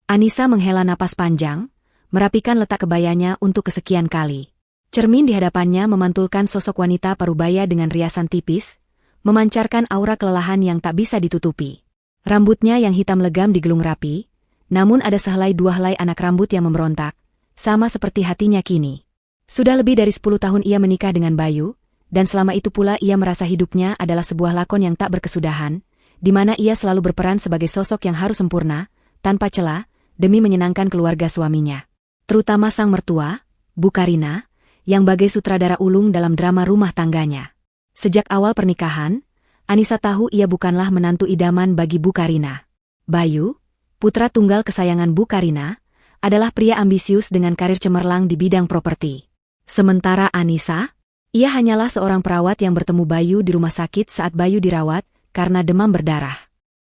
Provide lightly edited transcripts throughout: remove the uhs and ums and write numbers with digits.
Anissa menghela napas panjang, merapikan letak kebayanya untuk kesekian kali. Cermin di hadapannya memantulkan sosok wanita parubaya dengan riasan tipis, memancarkan aura kelelahan yang tak bisa ditutupi. Rambutnya yang hitam legam digelung rapi, namun ada sehelai dua helai anak rambut yang memberontak, sama seperti hatinya kini. Sudah lebih dari 10 tahun ia menikah dengan Bayu, dan selama itu pula ia merasa hidupnya adalah sebuah lakon yang tak berkesudahan, di mana ia selalu berperan sebagai sosok yang harus sempurna, tanpa celah, demi menyenangkan keluarga suaminya. Terutama sang mertua, Bu Karina, yang bagai sutradara ulung dalam drama rumah tangganya. Sejak awal pernikahan, Anissa tahu ia bukanlah menantu idaman bagi Bu Karina. Bayu, putra tunggal kesayangan Bu Karina, adalah pria ambisius dengan karir cemerlang di bidang properti. Sementara Anissa, ia hanyalah seorang perawat yang bertemu Bayu di rumah sakit saat Bayu dirawat karena demam berdarah.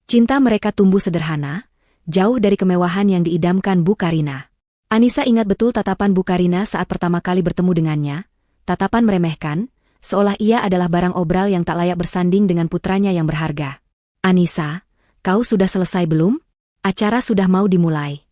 Cinta mereka tumbuh sederhana, jauh dari kemewahan yang diidamkan Bu Karina. Anissa ingat betul tatapan Bu Karina saat pertama kali bertemu dengannya, tatapan meremehkan, seolah ia adalah barang obral yang tak layak bersanding dengan putranya yang berharga. "Anissa, kau sudah selesai belum? Acara sudah mau dimulai."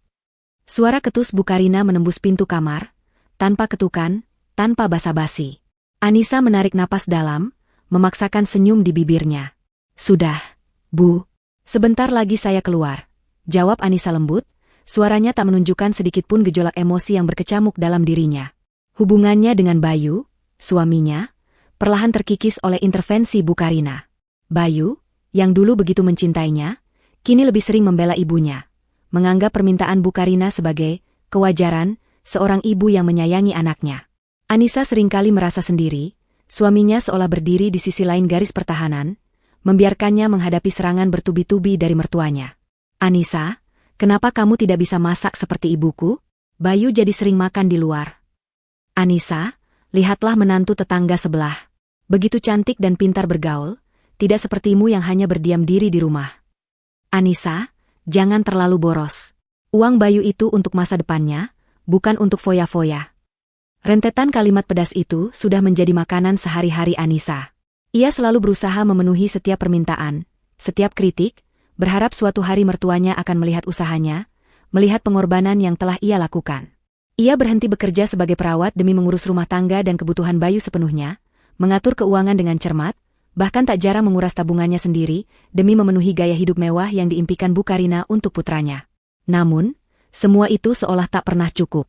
Suara ketus Bu Karina menembus pintu kamar, tanpa ketukan, tanpa basa-basi. Anissa menarik napas dalam, memaksakan senyum di bibirnya. "Sudah, Bu. Sebentar lagi saya keluar," jawab Anissa lembut. Suaranya tak menunjukkan sedikitpun gejolak emosi yang berkecamuk dalam dirinya. Hubungannya dengan Bayu, suaminya, perlahan terkikis oleh intervensi Bu Karina. Bayu, yang dulu begitu mencintainya, kini lebih sering membela ibunya, menganggap permintaan Bu Karina sebagai kewajaran seorang ibu yang menyayangi anaknya. Anissa seringkali merasa sendiri, suaminya seolah berdiri di sisi lain garis pertahanan, membiarkannya menghadapi serangan bertubi-tubi dari mertuanya. "Anissa, kenapa kamu tidak bisa masak seperti ibuku? Bayu jadi sering makan di luar." "Anissa, lihatlah menantu tetangga sebelah. Begitu cantik dan pintar bergaul, tidak sepertimu yang hanya berdiam diri di rumah. Anissa, jangan terlalu boros. Uang Bayu itu untuk masa depannya, bukan untuk foya-foya." Rentetan kalimat pedas itu sudah menjadi makanan sehari-hari Anissa. Ia selalu berusaha memenuhi setiap permintaan, setiap kritik, berharap suatu hari mertuanya akan melihat usahanya, melihat pengorbanan yang telah ia lakukan. Ia berhenti bekerja sebagai perawat demi mengurus rumah tangga dan kebutuhan Bayu sepenuhnya, mengatur keuangan dengan cermat, bahkan tak jarang menguras tabungannya sendiri demi memenuhi gaya hidup mewah yang diimpikan Bu Karina untuk putranya. Namun, semua itu seolah tak pernah cukup.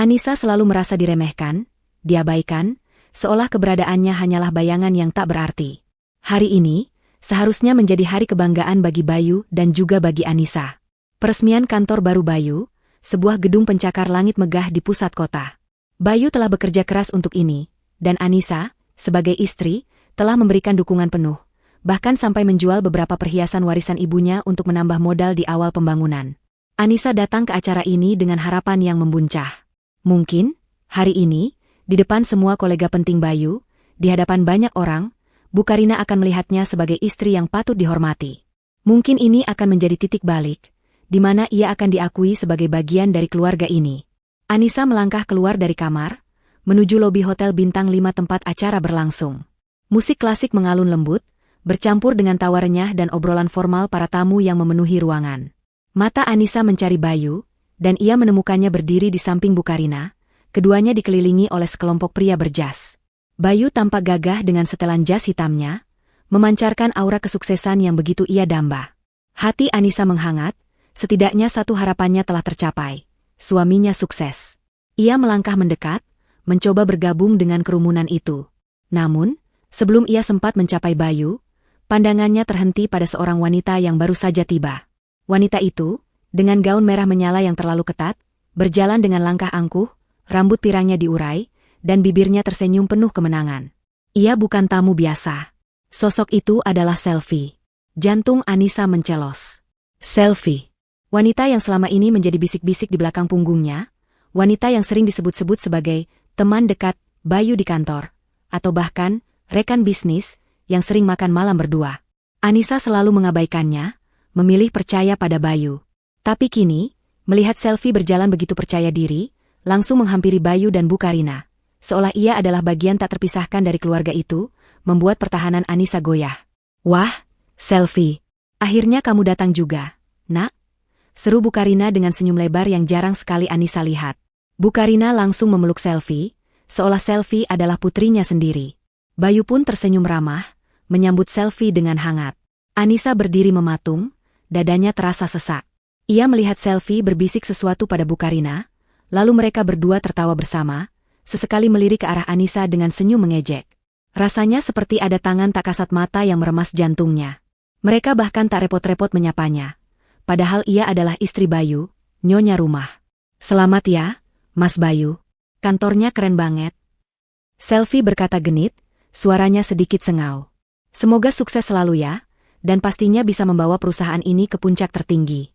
Anissa selalu merasa diremehkan, diabaikan, seolah keberadaannya hanyalah bayangan yang tak berarti. Hari ini, seharusnya menjadi hari kebanggaan bagi Bayu dan juga bagi Anissa. Peresmian kantor baru Bayu, sebuah gedung pencakar langit megah di pusat kota. Bayu telah bekerja keras untuk ini, dan Anissa, sebagai istri, telah memberikan dukungan penuh, bahkan sampai menjual beberapa perhiasan warisan ibunya untuk menambah modal di awal pembangunan. Anissa datang ke acara ini dengan harapan yang membuncah. Mungkin, hari ini, di depan semua kolega penting Bayu, di hadapan banyak orang, Bu Karina akan melihatnya sebagai istri yang patut dihormati. Mungkin ini akan menjadi titik balik, di mana ia akan diakui sebagai bagian dari keluarga ini. Anissa melangkah keluar dari kamar, menuju lobi hotel bintang 5 tempat acara berlangsung. Musik klasik mengalun lembut, bercampur dengan tawa renyah dan obrolan formal para tamu yang memenuhi ruangan. Mata Anissa mencari Bayu, dan ia menemukannya berdiri di samping Bu Karina, keduanya dikelilingi oleh sekelompok pria berjas. Bayu tampak gagah dengan setelan jas hitamnya, memancarkan aura kesuksesan yang begitu ia damba. Hati Anissa menghangat, setidaknya satu harapannya telah tercapai, suaminya sukses. Ia melangkah mendekat, mencoba bergabung dengan kerumunan itu. Namun, sebelum ia sempat mencapai Bayu, pandangannya terhenti pada seorang wanita yang baru saja tiba. Wanita itu, dengan gaun merah menyala yang terlalu ketat, berjalan dengan langkah angkuh, rambut pirangnya diurai, dan bibirnya tersenyum penuh kemenangan. Ia bukan tamu biasa. Sosok itu adalah Selvi. Jantung Anissa mencelos. Selvi. Wanita yang selama ini menjadi bisik-bisik di belakang punggungnya, wanita yang sering disebut-sebut sebagai teman dekat Bayu di kantor, atau bahkan rekan bisnis yang sering makan malam berdua. Anissa selalu mengabaikannya, memilih percaya pada Bayu. Tapi kini, melihat Selvi berjalan begitu percaya diri, langsung menghampiri Bayu dan Bu Karina, seolah ia adalah bagian tak terpisahkan dari keluarga itu, membuat pertahanan Anissa goyah. "Wah, Selvi, akhirnya kamu datang juga, Nak." Seru Bu Karina dengan senyum lebar yang jarang sekali Anissa lihat. Bu Karina langsung memeluk Selvi, seolah Selvi adalah putrinya sendiri. Bayu pun tersenyum ramah, menyambut Selvi dengan hangat. Anissa berdiri mematung, dadanya terasa sesak. Ia melihat Selvi berbisik sesuatu pada Bu Karina, lalu mereka berdua tertawa bersama, sesekali melirik ke arah Anissa dengan senyum mengejek. Rasanya seperti ada tangan tak kasat mata yang meremas jantungnya. Mereka bahkan tak repot-repot menyapanya. Padahal ia adalah istri Bayu, nyonya rumah. Selamat ya, Mas Bayu. Kantornya keren banget. Selvi berkata genit, suaranya sedikit sengau. Semoga sukses selalu ya, dan pastinya bisa membawa perusahaan ini ke puncak tertinggi.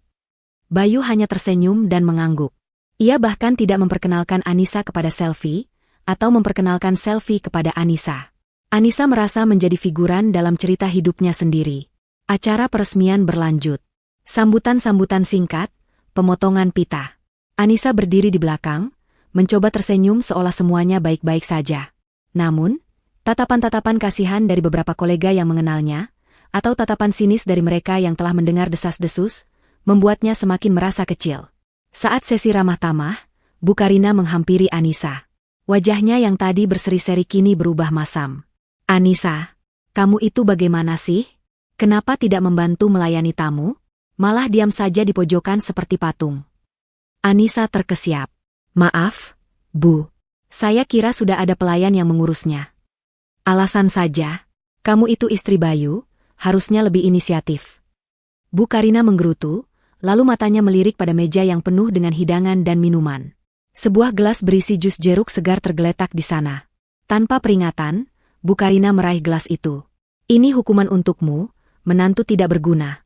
Bayu hanya tersenyum dan mengangguk. Ia bahkan tidak memperkenalkan Anissa kepada Selvi, atau memperkenalkan Selvi kepada Anissa. Anissa merasa menjadi figuran dalam cerita hidupnya sendiri. Acara peresmian berlanjut. Sambutan-sambutan singkat, pemotongan pita. Anissa berdiri di belakang, mencoba tersenyum seolah semuanya baik-baik saja. Namun, tatapan-tatapan kasihan dari beberapa kolega yang mengenalnya, atau tatapan sinis dari mereka yang telah mendengar desas-desus, membuatnya semakin merasa kecil. Saat sesi ramah tamah, Bu Karina menghampiri Anissa. Wajahnya yang tadi berseri-seri kini berubah masam. Anissa, kamu itu bagaimana sih? Kenapa tidak membantu melayani tamu? Malah diam saja di pojokan seperti patung. Anissa terkesiap. Maaf, Bu. Saya kira sudah ada pelayan yang mengurusnya. Alasan saja. Kamu itu istri Bayu, harusnya lebih inisiatif. Bu Karina menggerutu, lalu matanya melirik pada meja yang penuh dengan hidangan dan minuman. Sebuah gelas berisi jus jeruk segar tergeletak di sana. Tanpa peringatan, Bu Karina meraih gelas itu. Ini hukuman untukmu, menantu tidak berguna.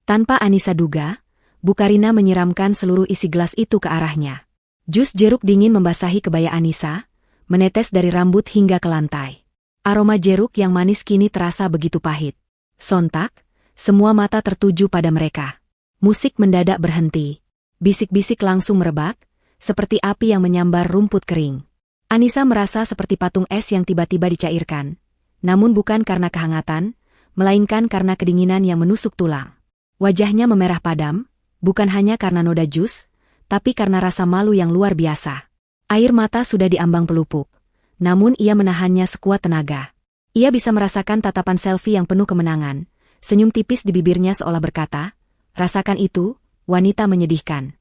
Tanpa Anissa duga, Bu Karina menyiramkan seluruh isi gelas itu ke arahnya. Jus jeruk dingin membasahi kebaya Anissa, menetes dari rambut hingga ke lantai. Aroma jeruk yang manis kini terasa begitu pahit. Sontak, semua mata tertuju pada mereka. Musik mendadak berhenti. Bisik-bisik langsung merebak, seperti api yang menyambar rumput kering. Anissa merasa seperti patung es yang tiba-tiba dicairkan. Namun bukan karena kehangatan, melainkan karena kedinginan yang menusuk tulang. Wajahnya memerah padam, bukan hanya karena noda jus, tapi karena rasa malu yang luar biasa. Air mata sudah diambang pelupuk, namun ia menahannya sekuat tenaga. Ia bisa merasakan tatapan Selvi yang penuh kemenangan, senyum tipis di bibirnya seolah berkata, rasakan itu, wanita menyedihkan.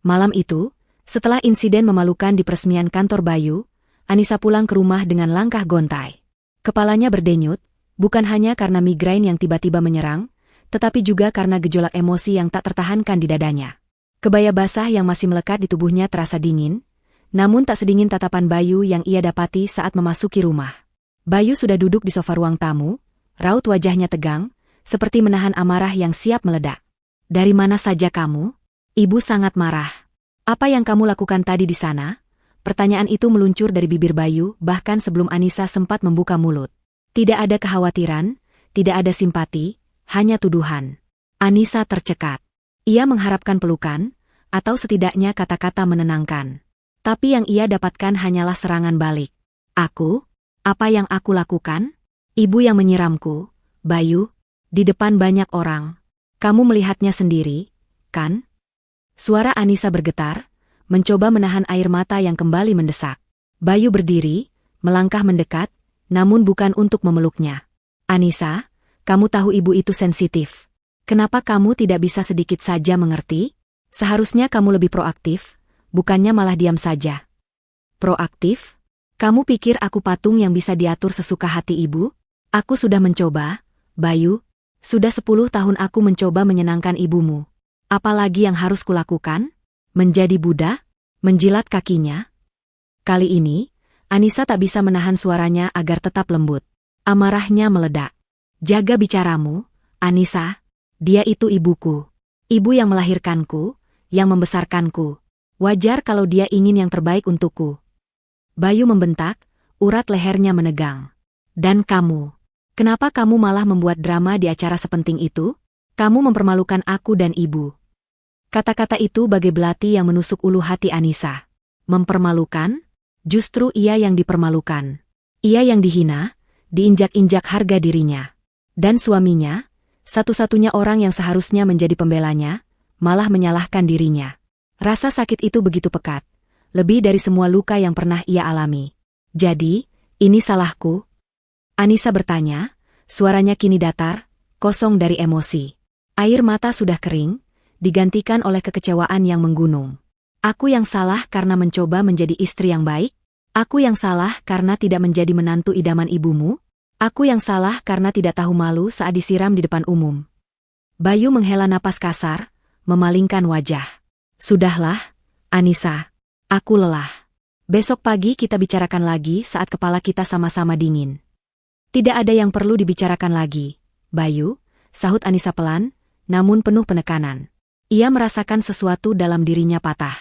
Malam itu, setelah insiden memalukan di peresmian kantor Bayu, Anissa pulang ke rumah dengan langkah gontai. Kepalanya berdenyut, bukan hanya karena migrain yang tiba-tiba menyerang, tetapi juga karena gejolak emosi yang tak tertahankan di dadanya. Kebaya basah yang masih melekat di tubuhnya terasa dingin, namun tak sedingin tatapan Bayu yang ia dapati saat memasuki rumah. Bayu sudah duduk di sofa ruang tamu, raut wajahnya tegang, seperti menahan amarah yang siap meledak. Dari mana saja kamu? Ibu sangat marah. Apa yang kamu lakukan tadi di sana? Pertanyaan itu meluncur dari bibir Bayu bahkan sebelum Anissa sempat membuka mulut. Tidak ada kekhawatiran, tidak ada simpati, hanya tuduhan. Anissa tercekat. Ia mengharapkan pelukan, atau setidaknya kata-kata menenangkan. Tapi yang ia dapatkan hanyalah serangan balik. Aku? Apa yang aku lakukan? Ibu yang menyiramku, Bayu, di depan banyak orang. Kamu melihatnya sendiri, kan? Suara Anissa bergetar, mencoba menahan air mata yang kembali mendesak. Bayu berdiri, melangkah mendekat, namun bukan untuk memeluknya. Anissa, kamu tahu ibu itu sensitif. Kenapa kamu tidak bisa sedikit saja mengerti? Seharusnya kamu lebih proaktif, bukannya malah diam saja. Proaktif? Kamu pikir aku patung yang bisa diatur sesuka hati ibu? Aku sudah mencoba, Bayu. Sudah 10 tahun aku mencoba menyenangkan ibumu. Apalagi yang harus kulakukan? Menjadi budak? Menjilat kakinya? Kali ini, Anissa tak bisa menahan suaranya agar tetap lembut. Amarahnya meledak. Jaga bicaramu, Anissa. Dia itu ibuku. Ibu yang melahirkanku, yang membesarkanku. Wajar kalau dia ingin yang terbaik untukku. Bayu membentak, urat lehernya menegang. Dan kamu? Kenapa kamu malah membuat drama di acara sepenting itu? Kamu mempermalukan aku dan ibu. Kata-kata itu bagai belati yang menusuk ulu hati Anissa. Mempermalukan? Justru ia yang dipermalukan. Ia yang dihina, diinjak-injak harga dirinya. Dan suaminya, satu-satunya orang yang seharusnya menjadi pembelanya, malah menyalahkan dirinya. Rasa sakit itu begitu pekat, lebih dari semua luka yang pernah ia alami. Jadi, ini salahku? Anissa bertanya, suaranya kini datar, kosong dari emosi. Air mata sudah kering, digantikan oleh kekecewaan yang menggunung. Aku yang salah karena mencoba menjadi istri yang baik? Aku yang salah karena tidak menjadi menantu idaman ibumu? Aku yang salah karena tidak tahu malu saat disiram di depan umum. Bayu menghela napas kasar, memalingkan wajah. Sudahlah, Anissa. Aku lelah. Besok pagi kita bicarakan lagi saat kepala kita sama-sama dingin. Tidak ada yang perlu dibicarakan lagi, Bayu, sahut Anissa pelan, namun penuh penekanan. Ia merasakan sesuatu dalam dirinya patah.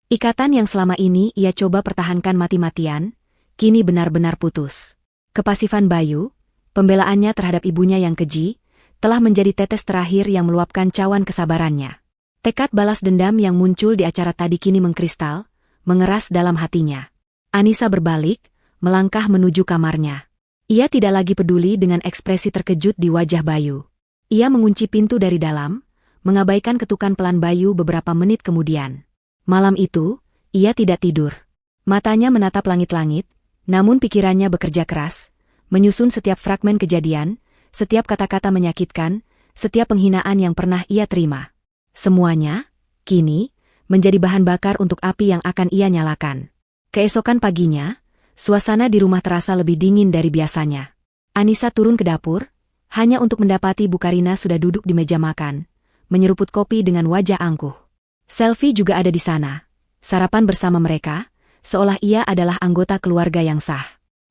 Ikatan yang selama ini ia coba pertahankan mati-matian, kini benar-benar putus. Kepasifan Bayu, pembelaannya terhadap ibunya yang keji, telah menjadi tetes terakhir yang meluapkan cawan kesabarannya. Tekad balas dendam yang muncul di acara tadi kini mengkristal, mengeras dalam hatinya. Anissa berbalik, melangkah menuju kamarnya. Ia tidak lagi peduli dengan ekspresi terkejut di wajah Bayu. Ia mengunci pintu dari dalam, mengabaikan ketukan pelan Bayu beberapa menit kemudian. Malam itu, ia tidak tidur. Matanya menatap langit-langit, namun pikirannya bekerja keras, menyusun setiap fragmen kejadian, setiap kata-kata menyakitkan, setiap penghinaan yang pernah ia terima. Semuanya, kini, menjadi bahan bakar untuk api yang akan ia nyalakan. Keesokan paginya, suasana di rumah terasa lebih dingin dari biasanya. Anissa turun ke dapur, hanya untuk mendapati Bu Karina sudah duduk di meja makan, menyeruput kopi dengan wajah angkuh. Selvi juga ada di sana, sarapan bersama mereka, seolah ia adalah anggota keluarga yang sah.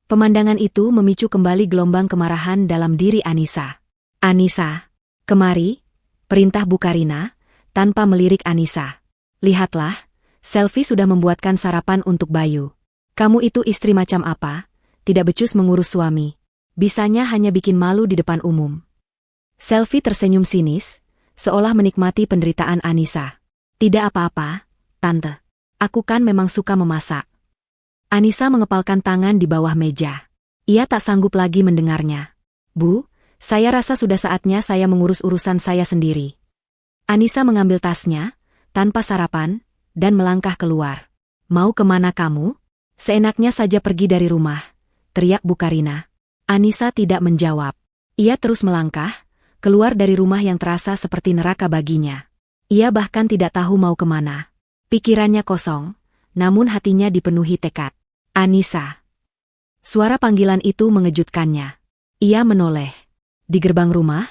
Pemandangan itu memicu kembali gelombang kemarahan dalam diri Anissa. Anissa, kemari, perintah Bu Karina, tanpa melirik Anissa. Lihatlah, Selvi sudah membuatkan sarapan untuk Bayu. Kamu itu istri macam apa? Tidak becus mengurus suami. Bisanya hanya bikin malu di depan umum. Selvi tersenyum sinis, seolah menikmati penderitaan Anissa. Tidak apa-apa, Tante. Aku kan memang suka memasak. Anissa mengepalkan tangan di bawah meja. Ia tak sanggup lagi mendengarnya. Bu, saya rasa sudah saatnya saya mengurus urusan saya sendiri. Anissa mengambil tasnya, tanpa sarapan, dan melangkah keluar. Mau kemana kamu? Seenaknya saja pergi dari rumah, teriak Bu Karina. Anissa tidak menjawab. Ia terus melangkah, keluar dari rumah yang terasa seperti neraka baginya. Ia bahkan tidak tahu mau kemana. Pikirannya kosong, namun hatinya dipenuhi tekad. Anissa. Suara panggilan itu mengejutkannya. Ia menoleh. Di gerbang rumah,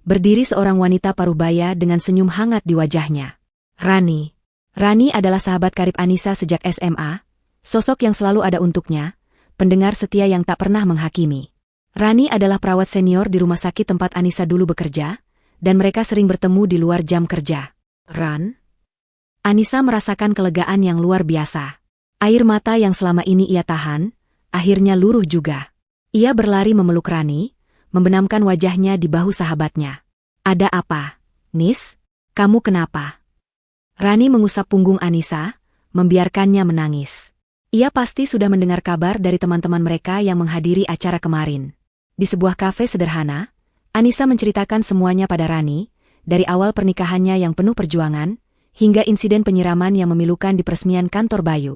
berdiri seorang wanita parubaya dengan senyum hangat di wajahnya. Rani. Rani adalah sahabat karib Anissa sejak SMA, sosok yang selalu ada untuknya, pendengar setia yang tak pernah menghakimi. Rani adalah perawat senior di rumah sakit tempat Anissa dulu bekerja, dan mereka sering bertemu di luar jam kerja. Ran? Anissa merasakan kelegaan yang luar biasa. Air mata yang selama ini ia tahan, akhirnya luruh juga. Ia berlari memeluk Rani, membenamkan wajahnya di bahu sahabatnya. Ada apa, Nis? Kamu kenapa? Rani mengusap punggung Anissa, membiarkannya menangis. Ia pasti sudah mendengar kabar dari teman-teman mereka yang menghadiri acara kemarin. Di sebuah kafe sederhana, Anissa menceritakan semuanya pada Rani, dari awal pernikahannya yang penuh perjuangan, hingga insiden penyiraman yang memilukan di peresmian kantor Bayu.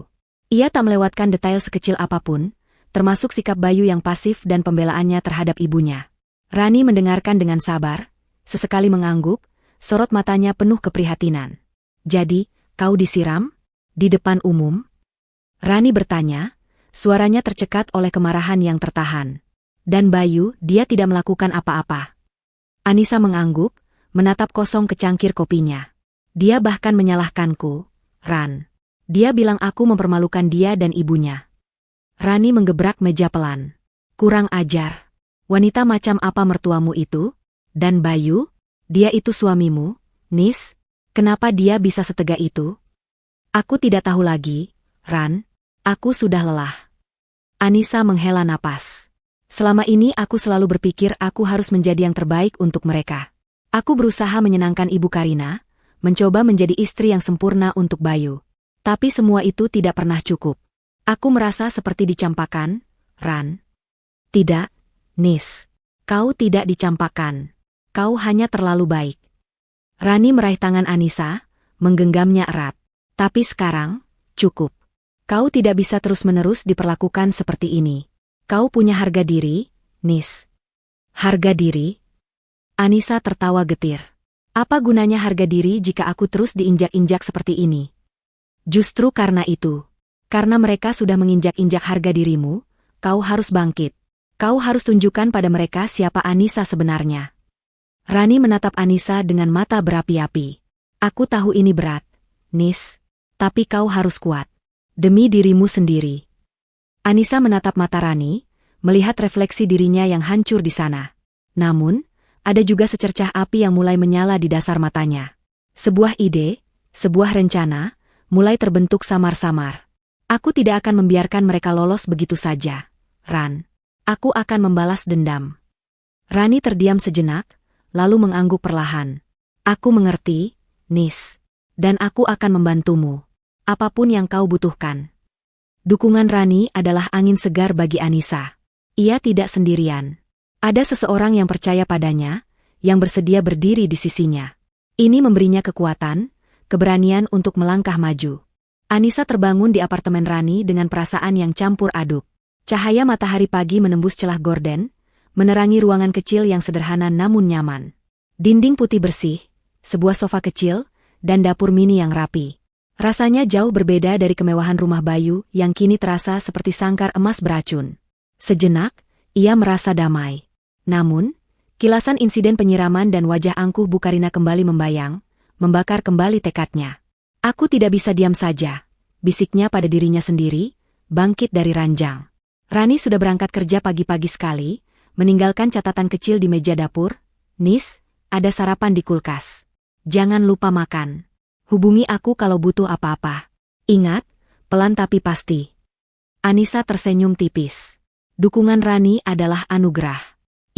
Ia tak melewatkan detail sekecil apapun, termasuk sikap Bayu yang pasif dan pembelaannya terhadap ibunya. Rani mendengarkan dengan sabar, sesekali mengangguk, sorot matanya penuh keprihatinan. Jadi, kau disiram? Di depan umum? Rani bertanya, suaranya tercekat oleh kemarahan yang tertahan. Dan Bayu, dia tidak melakukan apa-apa. Anissa mengangguk, menatap kosong ke cangkir kopinya. Dia bahkan menyalahkanku, Ran. Dia bilang aku mempermalukan dia dan ibunya. Rani menggebrak meja pelan. Kurang ajar. Wanita macam apa mertuamu itu? Dan Bayu? Dia itu suamimu, Nis? Kenapa dia bisa setega itu? Aku tidak tahu lagi, Ran. Aku sudah lelah. Anissa menghela napas. Selama ini aku selalu berpikir aku harus menjadi yang terbaik untuk mereka. Aku berusaha menyenangkan Ibu Karina, mencoba menjadi istri yang sempurna untuk Bayu. Tapi semua itu tidak pernah cukup. Aku merasa seperti dicampakkan, Ran. Tidak, Nis. Kau tidak dicampakkan. Kau hanya terlalu baik. Rani meraih tangan Anissa, menggenggamnya erat. Tapi sekarang, cukup. Kau tidak bisa terus-menerus diperlakukan seperti ini. Kau punya harga diri, Nis. Harga diri? Anissa tertawa getir. Apa gunanya harga diri jika aku terus diinjak-injak seperti ini? Justru karena itu. Karena mereka sudah menginjak-injak harga dirimu, kau harus bangkit. Kau harus tunjukkan pada mereka siapa Anissa sebenarnya. Rani menatap Anissa dengan mata berapi-api. Aku tahu ini berat, Nis. Tapi kau harus kuat. Demi dirimu sendiri. Anissa menatap mata Rani, melihat refleksi dirinya yang hancur di sana. Namun, ada juga secercah api yang mulai menyala di dasar matanya. Sebuah ide, sebuah rencana, mulai terbentuk samar-samar. Aku tidak akan membiarkan mereka lolos begitu saja, Ran. Aku akan membalas dendam. Rani terdiam sejenak, lalu mengangguk perlahan. Aku mengerti, Nis. Dan aku akan membantumu. Apapun yang kau butuhkan. Dukungan Rani adalah angin segar bagi Anissa. Ia tidak sendirian. Ada seseorang yang percaya padanya, yang bersedia berdiri di sisinya. Ini memberinya kekuatan, keberanian untuk melangkah maju. Anissa terbangun di apartemen Rani dengan perasaan yang campur aduk. Cahaya matahari pagi menembus celah gorden, menerangi ruangan kecil yang sederhana namun nyaman. Dinding putih bersih, sebuah sofa kecil, dan dapur mini yang rapi. Rasanya jauh berbeda dari kemewahan rumah Bayu yang kini terasa seperti sangkar emas beracun. Sejenak, ia merasa damai. Namun, kilasan insiden penyiraman dan wajah angkuh Bu Karina kembali membayang, membakar kembali tekadnya. Aku tidak bisa diam saja, bisiknya pada dirinya sendiri, bangkit dari ranjang. Rani sudah berangkat kerja pagi-pagi sekali, meninggalkan catatan kecil di meja dapur. Nis, ada sarapan di kulkas. Jangan lupa makan. Hubungi aku kalau butuh apa-apa. Ingat, pelan tapi pasti. Anissa tersenyum tipis. Dukungan Rani adalah anugerah.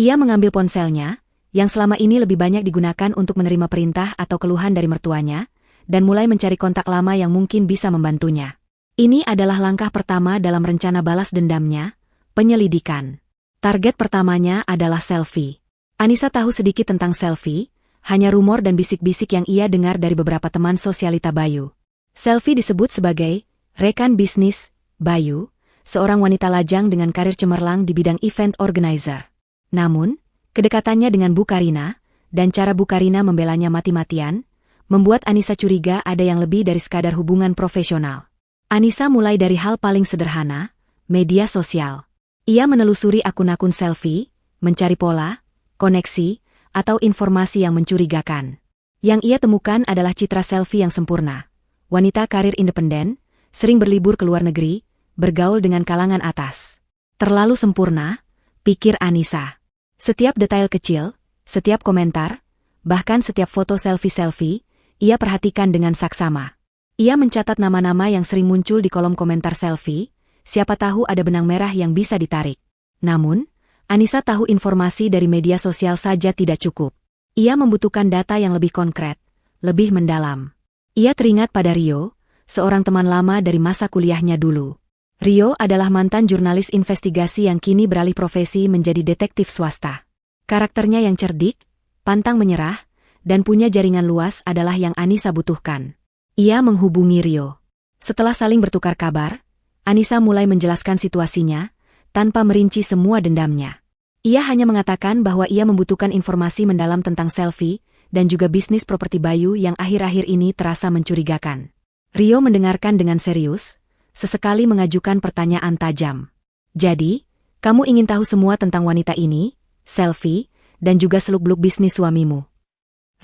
Ia mengambil ponselnya, yang selama ini lebih banyak digunakan untuk menerima perintah atau keluhan dari mertuanya, dan mulai mencari kontak lama yang mungkin bisa membantunya. Ini adalah langkah pertama dalam rencana balas dendamnya, penyelidikan. Target pertamanya adalah Selvi. Anissa tahu sedikit tentang Selvi, hanya rumor dan bisik-bisik yang ia dengar dari beberapa teman sosialita Bayu. Selvi disebut sebagai rekan bisnis Bayu, seorang wanita lajang dengan karir cemerlang di bidang event organizer. Namun, kedekatannya dengan Bu Karina, dan cara Bu Karina membelanya mati-matian, membuat Anissa curiga ada yang lebih dari sekadar hubungan profesional. Anissa mulai dari hal paling sederhana, media sosial. Ia menelusuri akun-akun Selvi, mencari pola, koneksi, atau informasi yang mencurigakan. Yang ia temukan adalah citra Selvi yang sempurna. Wanita karir independen, sering berlibur ke luar negeri, bergaul dengan kalangan atas. Terlalu sempurna, pikir Anissa. Setiap detail kecil, setiap komentar, bahkan setiap foto selfie-selfie, ia perhatikan dengan saksama. Ia mencatat nama-nama yang sering muncul di kolom komentar selfie, siapa tahu ada benang merah yang bisa ditarik. Namun, Anissa tahu informasi dari media sosial saja tidak cukup. Ia membutuhkan data yang lebih konkret, lebih mendalam. Ia teringat pada Rio, seorang teman lama dari masa kuliahnya dulu. Rio adalah mantan jurnalis investigasi yang kini beralih profesi menjadi detektif swasta. Karakternya yang cerdik, pantang menyerah, dan punya jaringan luas adalah yang Anissa butuhkan. Ia menghubungi Rio. Setelah saling bertukar kabar, Anissa mulai menjelaskan situasinya, tanpa merinci semua dendamnya. Ia hanya mengatakan bahwa ia membutuhkan informasi mendalam tentang Selvi dan juga bisnis properti Bayu yang akhir-akhir ini terasa mencurigakan. Rio mendengarkan dengan serius, sesekali mengajukan pertanyaan tajam. Jadi, kamu ingin tahu semua tentang wanita ini, Selvi, dan juga seluk-beluk bisnis suamimu?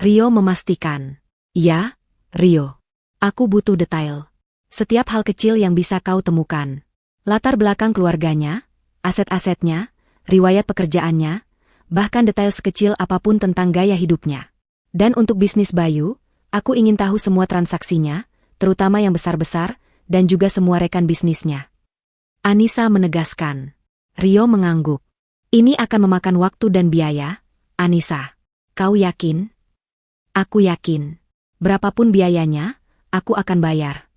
Rio memastikan. Ya, Rio. Aku butuh detail. Setiap hal kecil yang bisa kau temukan. Latar belakang keluarganya, aset-asetnya, riwayat pekerjaannya, bahkan detail sekecil apapun tentang gaya hidupnya. Dan untuk bisnis Bayu, aku ingin tahu semua transaksinya, terutama yang besar-besar, dan juga semua rekan bisnisnya. Anissa menegaskan. Rio mengangguk. Ini akan memakan waktu dan biaya, Anissa. Kau yakin? Aku yakin. Berapapun biayanya, aku akan bayar.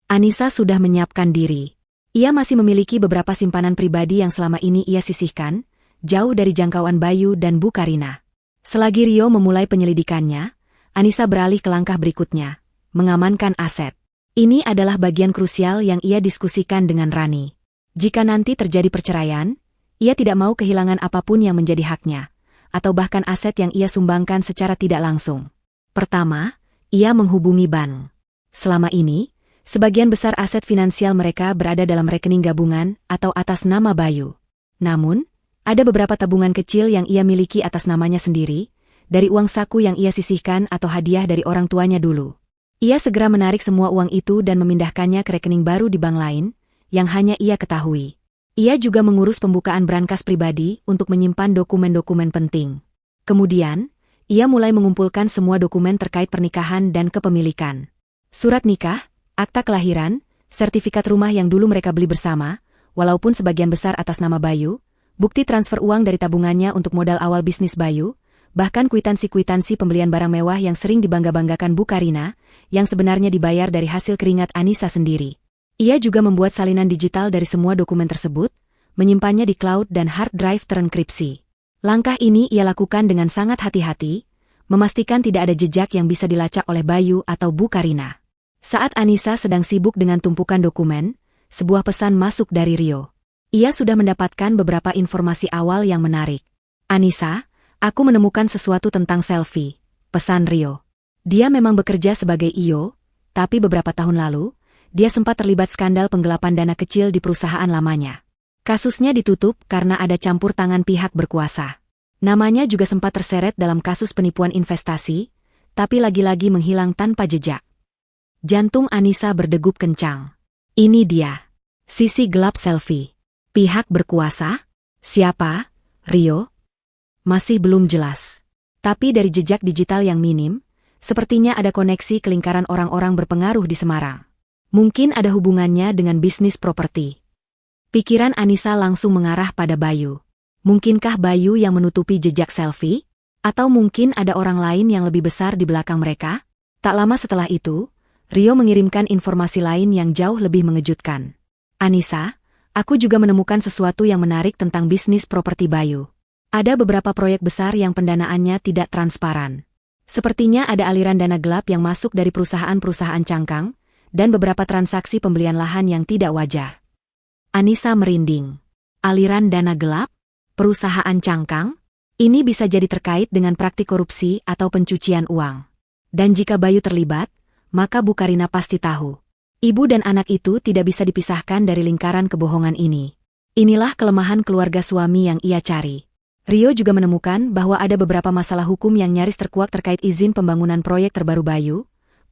Anissa sudah menyiapkan diri. Ia masih memiliki beberapa simpanan pribadi yang selama ini ia sisihkan, jauh dari jangkauan Bayu dan Bu Karina. Selagi Rio memulai penyelidikannya, Anissa beralih ke langkah berikutnya, mengamankan aset. Ini adalah bagian krusial yang ia diskusikan dengan Rani. Jika nanti terjadi perceraian, ia tidak mau kehilangan apapun yang menjadi haknya, atau bahkan aset yang ia sumbangkan secara tidak langsung. Pertama, ia menghubungi bank. Selama ini, sebagian besar aset finansial mereka berada dalam rekening gabungan atau atas nama Bayu. Namun, ada beberapa tabungan kecil yang ia miliki atas namanya sendiri, dari uang saku yang ia sisihkan atau hadiah dari orang tuanya dulu. Ia segera menarik semua uang itu dan memindahkannya ke rekening baru di bank lain, yang hanya ia ketahui. Ia juga mengurus pembukaan brankas pribadi untuk menyimpan dokumen-dokumen penting. Kemudian, ia mulai mengumpulkan semua dokumen terkait pernikahan dan kepemilikan. Surat nikah, akta kelahiran, sertifikat rumah yang dulu mereka beli bersama, walaupun sebagian besar atas nama Bayu, bukti transfer uang dari tabungannya untuk modal awal bisnis Bayu, bahkan kwitansi-kwitansi pembelian barang mewah yang sering dibangga-banggakan Bu Karina, yang sebenarnya dibayar dari hasil keringat Anissa sendiri. Ia juga membuat salinan digital dari semua dokumen tersebut, menyimpannya di cloud dan hard drive terenkripsi. Langkah ini ia lakukan dengan sangat hati-hati, memastikan tidak ada jejak yang bisa dilacak oleh Bayu atau Bu Karina. Saat Anissa sedang sibuk dengan tumpukan dokumen, sebuah pesan masuk dari Rio. Ia sudah mendapatkan beberapa informasi awal yang menarik. Anissa, aku menemukan sesuatu tentang Selfie, pesan Rio. Dia memang bekerja sebagai IO, tapi beberapa tahun lalu, dia sempat terlibat skandal penggelapan dana kecil di perusahaan lamanya. Kasusnya ditutup karena ada campur tangan pihak berkuasa. Namanya juga sempat terseret dalam kasus penipuan investasi, tapi lagi-lagi menghilang tanpa jejak. Jantung Anissa berdegup kencang. Ini dia. Sisi gelap Selfie. Pihak berkuasa? Siapa? Rio? Masih belum jelas. Tapi dari jejak digital yang minim, sepertinya ada koneksi ke lingkaran orang-orang berpengaruh di Semarang. Mungkin ada hubungannya dengan bisnis properti. Pikiran Anissa langsung mengarah pada Bayu. Mungkinkah Bayu yang menutupi jejak Selfie? Atau mungkin ada orang lain yang lebih besar di belakang mereka? Tak lama setelah itu, Rio mengirimkan informasi lain yang jauh lebih mengejutkan. Anissa, aku juga menemukan sesuatu yang menarik tentang bisnis properti Bayu. Ada beberapa proyek besar yang pendanaannya tidak transparan. Sepertinya ada aliran dana gelap yang masuk dari perusahaan-perusahaan cangkang, dan beberapa transaksi pembelian lahan yang tidak wajar. Anissa merinding. Aliran dana gelap? Perusahaan cangkang? Ini bisa jadi terkait dengan praktik korupsi atau pencucian uang. Dan jika Bayu terlibat, maka Bu Karina pasti tahu. Ibu dan anak itu tidak bisa dipisahkan dari lingkaran kebohongan ini. Inilah kelemahan keluarga suami yang ia cari. Rio juga menemukan bahwa ada beberapa masalah hukum yang nyaris terkuak terkait izin pembangunan proyek terbaru Bayu,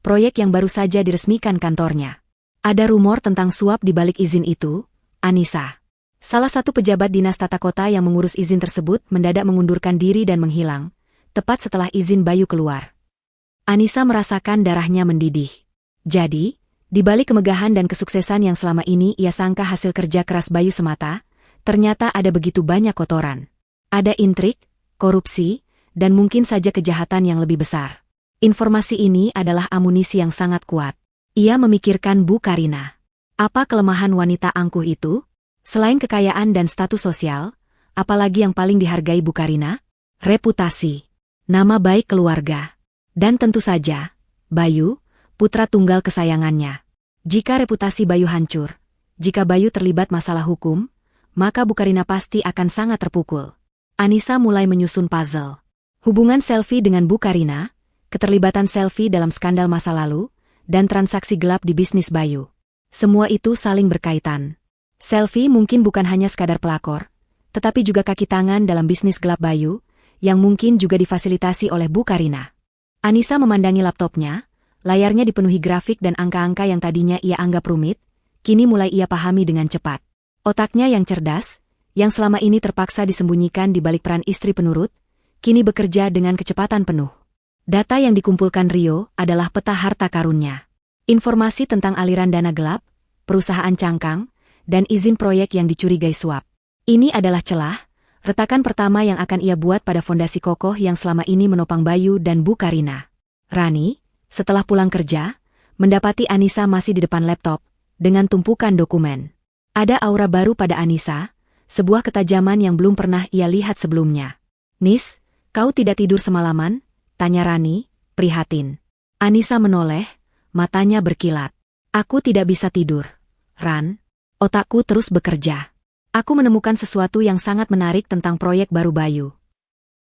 proyek yang baru saja diresmikan kantornya. Ada rumor tentang suap di balik izin itu, Anissa. Salah satu pejabat dinas tata kota yang mengurus izin tersebut mendadak mengundurkan diri dan menghilang, tepat setelah izin Bayu keluar. Anissa merasakan darahnya mendidih. Jadi, di balik kemegahan dan kesuksesan yang selama ini ia sangka hasil kerja keras Bayu semata, ternyata ada begitu banyak kotoran. Ada intrik, korupsi, dan mungkin saja kejahatan yang lebih besar. Informasi ini adalah amunisi yang sangat kuat. Ia memikirkan Bu Karina. Apa kelemahan wanita angkuh itu? Selain kekayaan dan status sosial, apalagi yang paling dihargai Bu Karina? Reputasi, nama baik keluarga, dan tentu saja, Bayu, putra tunggal kesayangannya. Jika reputasi Bayu hancur, jika Bayu terlibat masalah hukum, maka Bu Karina pasti akan sangat terpukul. Anissa mulai menyusun puzzle. Hubungan Selfie dengan Bu Karina, keterlibatan Selfie dalam skandal masa lalu, dan transaksi gelap di bisnis Bayu. Semua itu saling berkaitan. Selfie mungkin bukan hanya sekadar pelakor, tetapi juga kaki tangan dalam bisnis gelap Bayu, yang mungkin juga difasilitasi oleh Bu Karina. Anissa memandangi laptopnya, layarnya dipenuhi grafik dan angka-angka yang tadinya ia anggap rumit, kini mulai ia pahami dengan cepat. Otaknya yang cerdas, yang selama ini terpaksa disembunyikan di balik peran istri penurut, kini bekerja dengan kecepatan penuh. Data yang dikumpulkan Rio adalah peta harta karunnya. Informasi tentang aliran dana gelap, perusahaan cangkang, dan izin proyek yang dicurigai suap. Ini adalah celah, retakan pertama yang akan ia buat pada fondasi kokoh yang selama ini menopang Bayu dan Bu Karina. Rani, setelah pulang kerja, mendapati Anissa masih di depan laptop, dengan tumpukan dokumen. Ada aura baru pada Anissa, sebuah ketajaman yang belum pernah ia lihat sebelumnya. Nis, kau tidak tidur semalaman? Tanya Rani, prihatin. Anissa menoleh, matanya berkilat. Aku tidak bisa tidur. Ran, otakku terus bekerja. Aku menemukan sesuatu yang sangat menarik tentang proyek baru Bayu.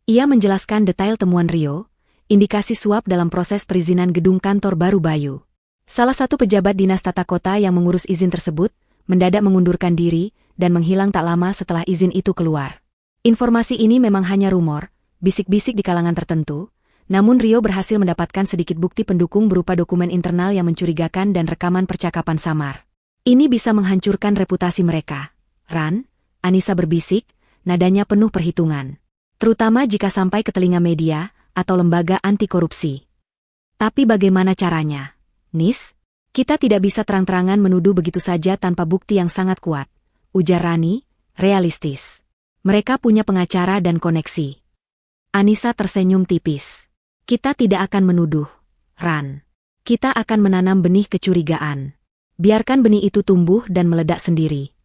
Ia menjelaskan detail temuan Rio, indikasi suap dalam proses perizinan gedung kantor baru Bayu. Salah satu pejabat dinas tata kota yang mengurus izin tersebut, mendadak mengundurkan diri dan menghilang tak lama setelah izin itu keluar. Informasi ini memang hanya rumor, bisik-bisik di kalangan tertentu, namun Rio berhasil mendapatkan sedikit bukti pendukung berupa dokumen internal yang mencurigakan dan rekaman percakapan samar. Ini bisa menghancurkan reputasi mereka. Ran, Anissa berbisik, nadanya penuh perhitungan. Terutama jika sampai ke telinga media atau lembaga anti korupsi. Tapi bagaimana caranya? Nis, kita tidak bisa terang-terangan menuduh begitu saja tanpa bukti yang sangat kuat, ujar Rani, realistis. Mereka punya pengacara dan koneksi. Anissa tersenyum tipis. Kita tidak akan menuduh, Ran. Kita akan menanam benih kecurigaan. Biarkan benih itu tumbuh dan meledak sendiri.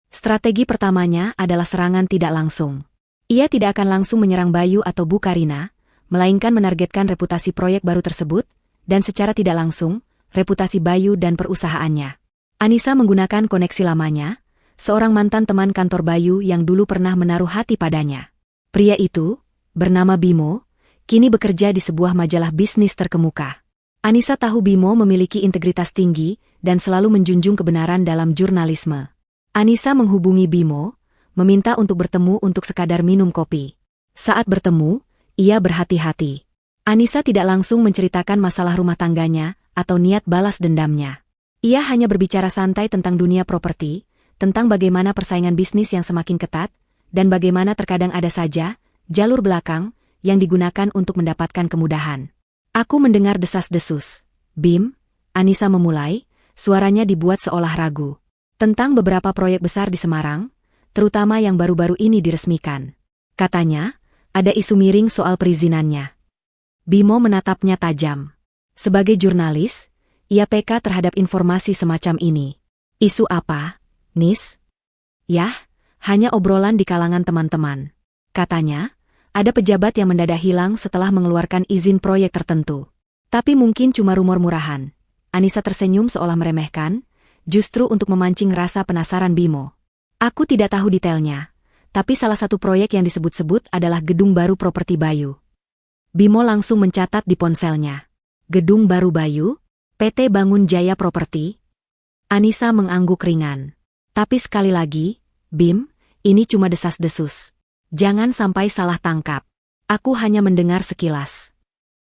Strategi pertamanya adalah serangan tidak langsung. Ia tidak akan langsung menyerang Bayu atau Bu Karina, melainkan menargetkan reputasi proyek baru tersebut, dan secara tidak langsung, reputasi Bayu dan perusahaannya. Anissa menggunakan koneksi lamanya, seorang mantan teman kantor Bayu yang dulu pernah menaruh hati padanya. Pria itu, bernama Bimo, kini bekerja di sebuah majalah bisnis terkemuka. Anissa tahu Bimo memiliki integritas tinggi dan selalu menjunjung kebenaran dalam jurnalisme. Anissa menghubungi Bimo, meminta untuk bertemu untuk sekadar minum kopi. Saat bertemu, ia berhati-hati. Anissa tidak langsung menceritakan masalah rumah tangganya atau niat balas dendamnya. Ia hanya berbicara santai tentang dunia properti, tentang bagaimana persaingan bisnis yang semakin ketat, dan bagaimana terkadang ada saja jalur belakang yang digunakan untuk mendapatkan kemudahan. Aku mendengar desas-desus. Bim, Anissa memulai, suaranya dibuat seolah ragu. Tentang beberapa proyek besar di Semarang, terutama yang baru-baru ini diresmikan. Katanya, ada isu miring soal perizinannya. Bimo menatapnya tajam. Sebagai jurnalis, ia peka terhadap informasi semacam ini. Isu apa, Nis? Yah, hanya obrolan di kalangan teman-teman. Katanya, ada pejabat yang mendadak hilang setelah mengeluarkan izin proyek tertentu. Tapi mungkin cuma rumor murahan. Anissa tersenyum seolah meremehkan, justru untuk memancing rasa penasaran Bimo. Aku tidak tahu detailnya, tapi salah satu proyek yang disebut-sebut adalah gedung baru properti Bayu. Bimo langsung mencatat di ponselnya. Gedung baru Bayu? PT Bangun Jaya Properti? Anissa mengangguk ringan. Tapi sekali lagi, Bim, ini cuma desas-desus. Jangan sampai salah tangkap. Aku hanya mendengar sekilas.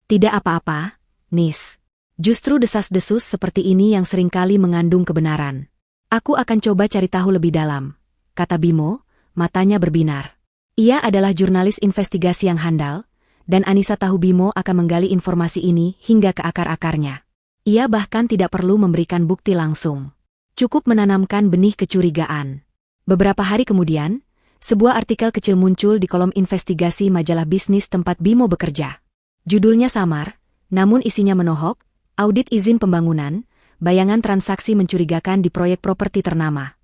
Tidak apa-apa, Nis. Justru desas-desus seperti ini yang seringkali mengandung kebenaran. Aku akan coba cari tahu lebih dalam, kata Bimo, matanya berbinar. Ia adalah jurnalis investigasi yang handal, dan Anissa tahu Bimo akan menggali informasi ini hingga ke akar-akarnya. Ia bahkan tidak perlu memberikan bukti langsung. Cukup menanamkan benih kecurigaan. Beberapa hari kemudian, sebuah artikel kecil muncul di kolom investigasi majalah bisnis tempat Bimo bekerja. Judulnya samar, namun isinya menohok, audit izin pembangunan, bayangan transaksi mencurigakan di proyek properti ternama.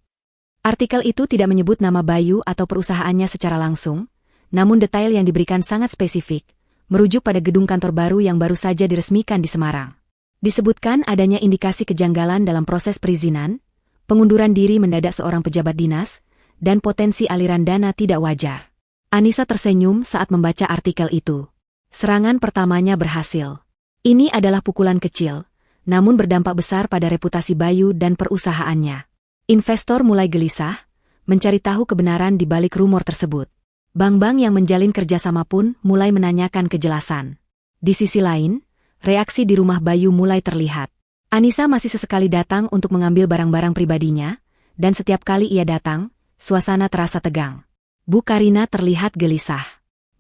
Artikel itu tidak menyebut nama Bayu atau perusahaannya secara langsung, namun detail yang diberikan sangat spesifik, merujuk pada gedung kantor baru yang baru saja diresmikan di Semarang. Disebutkan adanya indikasi kejanggalan dalam proses perizinan, pengunduran diri mendadak seorang pejabat dinas, dan potensi aliran dana tidak wajar. Anissa tersenyum saat membaca artikel itu. Serangan pertamanya berhasil. Ini adalah pukulan kecil, namun berdampak besar pada reputasi Bayu dan perusahaannya. Investor mulai gelisah, mencari tahu kebenaran di balik rumor tersebut. Bank-bank yang menjalin kerjasama pun mulai menanyakan kejelasan. Di sisi lain, reaksi di rumah Bayu mulai terlihat. Anissa masih sesekali datang untuk mengambil barang-barang pribadinya, dan setiap kali ia datang, suasana terasa tegang. Bu Karina terlihat gelisah.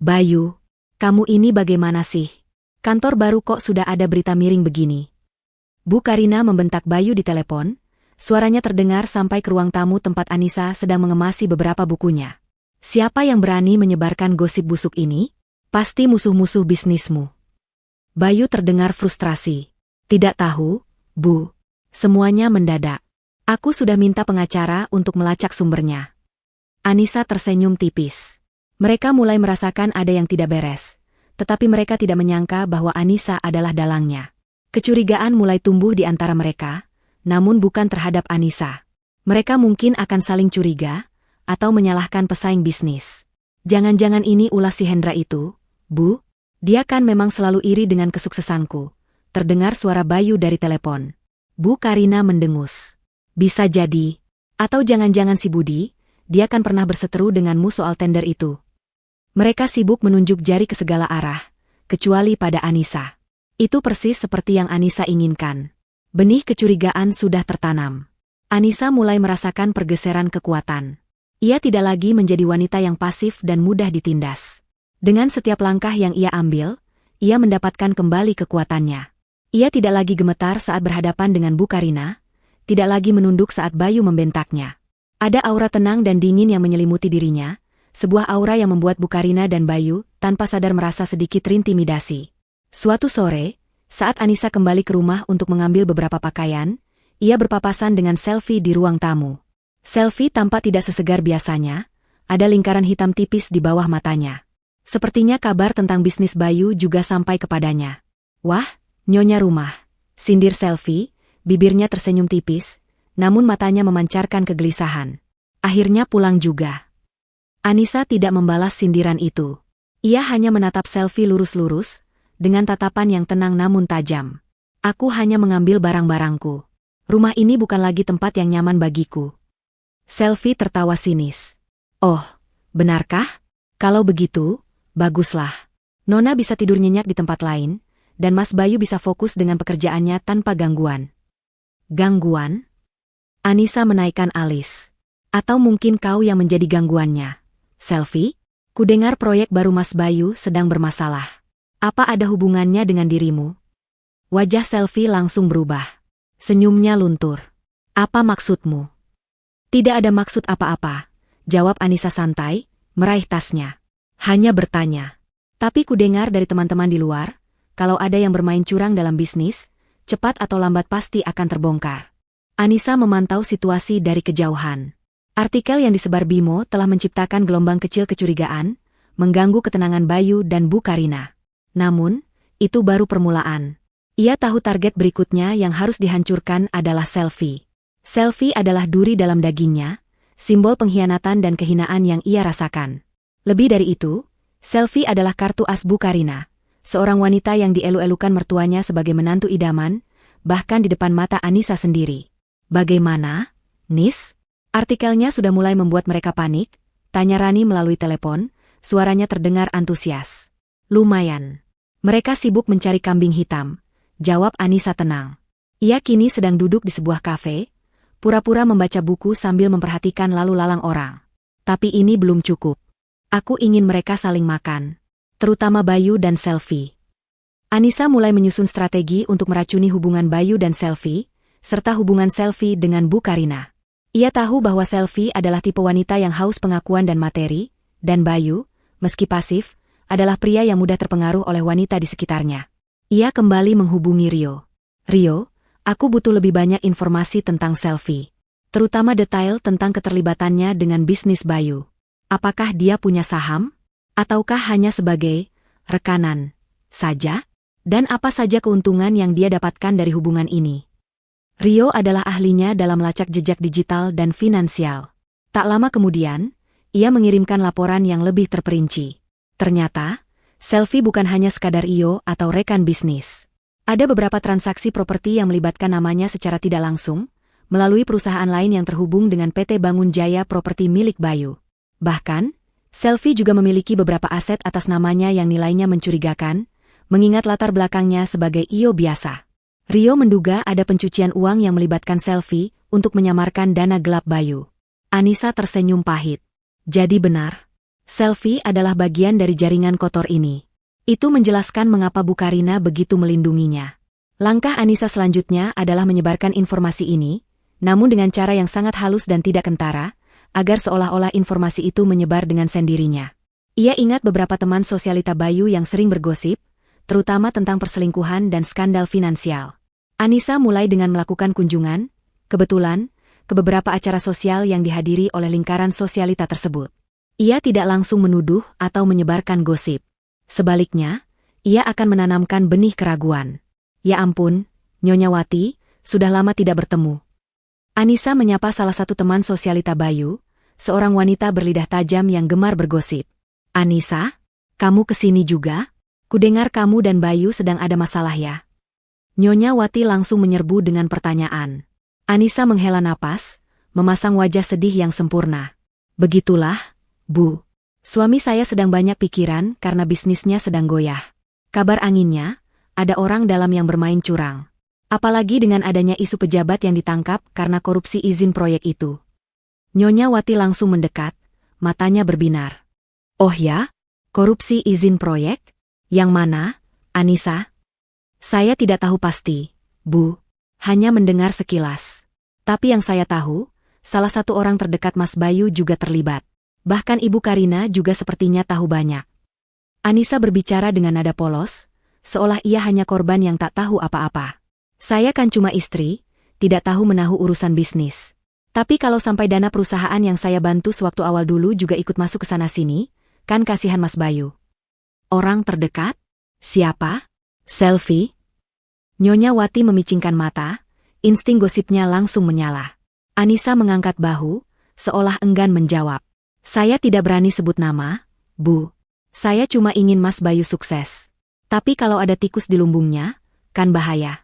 Bayu, kamu ini bagaimana sih? Kantor baru kok sudah ada berita miring begini. Bu Karina membentak Bayu di telepon, suaranya terdengar sampai ke ruang tamu tempat Anissa sedang mengemasi beberapa bukunya. Siapa yang berani menyebarkan gosip busuk ini? Pasti musuh-musuh bisnismu. Bayu terdengar frustrasi. Tidak tahu, Bu. Semuanya mendadak. Aku sudah minta pengacara untuk melacak sumbernya. Anissa tersenyum tipis. Mereka mulai merasakan ada yang tidak beres, tetapi mereka tidak menyangka bahwa Anissa adalah dalangnya. Kecurigaan mulai tumbuh di antara mereka, namun bukan terhadap Anissa. Mereka mungkin akan saling curiga, atau menyalahkan pesaing bisnis. Jangan-jangan ini ulah si Hendra itu, Bu? Dia kan memang selalu iri dengan kesuksesanku. Terdengar suara Bayu dari telepon. Bu Karina mendengus. Bisa jadi. Atau jangan-jangan si Budi, dia kan pernah berseteru denganmu soal tender itu. Mereka sibuk menunjuk jari ke segala arah, kecuali pada Anissa. Itu persis seperti yang Anissa inginkan. Benih kecurigaan sudah tertanam. Anissa mulai merasakan pergeseran kekuatan. Ia tidak lagi menjadi wanita yang pasif dan mudah ditindas. Dengan setiap langkah yang ia ambil, ia mendapatkan kembali kekuatannya. Ia tidak lagi gemetar saat berhadapan dengan Bu Karina, tidak lagi menunduk saat Bayu membentaknya. Ada aura tenang dan dingin yang menyelimuti dirinya, sebuah aura yang membuat Bu Karina dan Bayu tanpa sadar merasa sedikit terintimidasi. Suatu sore, saat Anissa kembali ke rumah untuk mengambil beberapa pakaian, ia berpapasan dengan Selvi di ruang tamu. Selvi tampak tidak sesegar biasanya, ada lingkaran hitam tipis di bawah matanya. Sepertinya kabar tentang bisnis Bayu juga sampai kepadanya. Wah, nyonya rumah, sindir Selvi, bibirnya tersenyum tipis, namun matanya memancarkan kegelisahan. Akhirnya pulang juga. Anissa tidak membalas sindiran itu. Ia hanya menatap Selvi lurus-lurus, dengan tatapan yang tenang namun tajam. Aku hanya mengambil barang-barangku. Rumah ini bukan lagi tempat yang nyaman bagiku. Selvi tertawa sinis. Oh, benarkah? Kalau begitu, baguslah. Nona bisa tidur nyenyak di tempat lain, dan Mas Bayu bisa fokus dengan pekerjaannya tanpa gangguan. Gangguan? Anissa menaikkan alis. Atau mungkin kau yang menjadi gangguannya? Selvi, kudengar proyek baru Mas Bayu sedang bermasalah. Apa ada hubungannya dengan dirimu? Wajah Selvi langsung berubah. Senyumnya luntur. Apa maksudmu? Tidak ada maksud apa-apa, jawab Anissa santai, meraih tasnya. Hanya bertanya. Tapi kudengar dari teman-teman di luar, kalau ada yang bermain curang dalam bisnis, cepat atau lambat pasti akan terbongkar. Anissa memantau situasi dari kejauhan. Artikel yang disebar Bimo telah menciptakan gelombang kecil kecurigaan, mengganggu ketenangan Bayu dan Bu Karina. Namun, itu baru permulaan. Ia tahu target berikutnya yang harus dihancurkan adalah Selvi. Selvi adalah duri dalam dagingnya, simbol pengkhianatan dan kehinaan yang ia rasakan. Lebih dari itu, Selvi adalah kartu as Bu Karina, seorang wanita yang dielu-elukan mertuanya sebagai menantu idaman, bahkan di depan mata Anissa sendiri. Bagaimana, Nis? Artikelnya sudah mulai membuat mereka panik, tanya Rani melalui telepon, suaranya terdengar antusias. Lumayan. Mereka sibuk mencari kambing hitam, jawab Anissa tenang. Ia kini sedang duduk di sebuah kafe, pura-pura membaca buku sambil memperhatikan lalu lalang orang. Tapi ini belum cukup. Aku ingin mereka saling makan. Terutama Bayu dan Selvi. Anissa mulai menyusun strategi untuk meracuni hubungan Bayu dan Selvi, serta hubungan Selvi dengan Bu Karina. Ia tahu bahwa Selvi adalah tipe wanita yang haus pengakuan dan materi, dan Bayu, meski pasif, adalah pria yang mudah terpengaruh oleh wanita di sekitarnya. Ia kembali menghubungi Rio. Rio, aku butuh lebih banyak informasi tentang Selvi. Terutama detail tentang keterlibatannya dengan bisnis Bayu. Apakah dia punya saham? Ataukah hanya sebagai rekanan saja? Dan apa saja keuntungan yang dia dapatkan dari hubungan ini? Rio adalah ahlinya dalam lacak jejak digital dan finansial. Tak lama kemudian, ia mengirimkan laporan yang lebih terperinci. Ternyata, Selvi bukan hanya sekadar IO atau rekan bisnis. Ada beberapa transaksi properti yang melibatkan namanya secara tidak langsung, melalui perusahaan lain yang terhubung dengan PT Bangun Jaya Properti milik Bayu. Bahkan, Selvi juga memiliki beberapa aset atas namanya yang nilainya mencurigakan, mengingat latar belakangnya sebagai IO biasa. Rio menduga ada pencucian uang yang melibatkan Selvi untuk menyamarkan dana gelap Bayu. Anissa tersenyum pahit. Jadi benar, Selvi adalah bagian dari jaringan kotor ini. Itu menjelaskan mengapa Bu Karina begitu melindunginya. Langkah Anissa selanjutnya adalah menyebarkan informasi ini, namun dengan cara yang sangat halus dan tidak kentara, agar seolah-olah informasi itu menyebar dengan sendirinya. Ia ingat beberapa teman sosialita Bayu yang sering bergosip, terutama tentang perselingkuhan dan skandal finansial. Anissa mulai dengan melakukan kunjungan, kebetulan, ke beberapa acara sosial yang dihadiri oleh lingkaran sosialita tersebut. Ia tidak langsung menuduh atau menyebarkan gosip. Sebaliknya, ia akan menanamkan benih keraguan. Ya ampun, Nyonya Wati, sudah lama tidak bertemu. Anissa menyapa salah satu teman sosialita Bayu, seorang wanita berlidah tajam yang gemar bergosip. Anissa, kamu kesini juga? Kudengar kamu dan Bayu sedang ada masalah ya? Nyonya Wati langsung menyerbu dengan pertanyaan. Anissa menghela napas, memasang wajah sedih yang sempurna. Begitulah, Bu. Suami saya sedang banyak pikiran karena bisnisnya sedang goyah. Kabar anginnya, ada orang dalam yang bermain curang. Apalagi dengan adanya isu pejabat yang ditangkap karena korupsi izin proyek itu. Nyonya Wati langsung mendekat, matanya berbinar. Oh ya? Korupsi izin proyek? Yang mana, Anissa? Saya tidak tahu pasti, Bu. Hanya mendengar sekilas. Tapi yang saya tahu, salah satu orang terdekat Mas Bayu juga terlibat. Bahkan Ibu Karina juga sepertinya tahu banyak. Anissa berbicara dengan nada polos, seolah ia hanya korban yang tak tahu apa-apa. Saya kan cuma istri, tidak tahu menahu urusan bisnis. Tapi kalau sampai dana perusahaan yang saya bantu sewaktu awal dulu juga ikut masuk ke sana-sini, kan kasihan Mas Bayu. Orang terdekat? Siapa? Selfie? Nyonya Wati memicingkan mata, insting gosipnya langsung menyala. Anissa mengangkat bahu, seolah enggan menjawab. Saya tidak berani sebut nama, Bu. Saya cuma ingin Mas Bayu sukses. Tapi kalau ada tikus di lumbungnya, kan bahaya.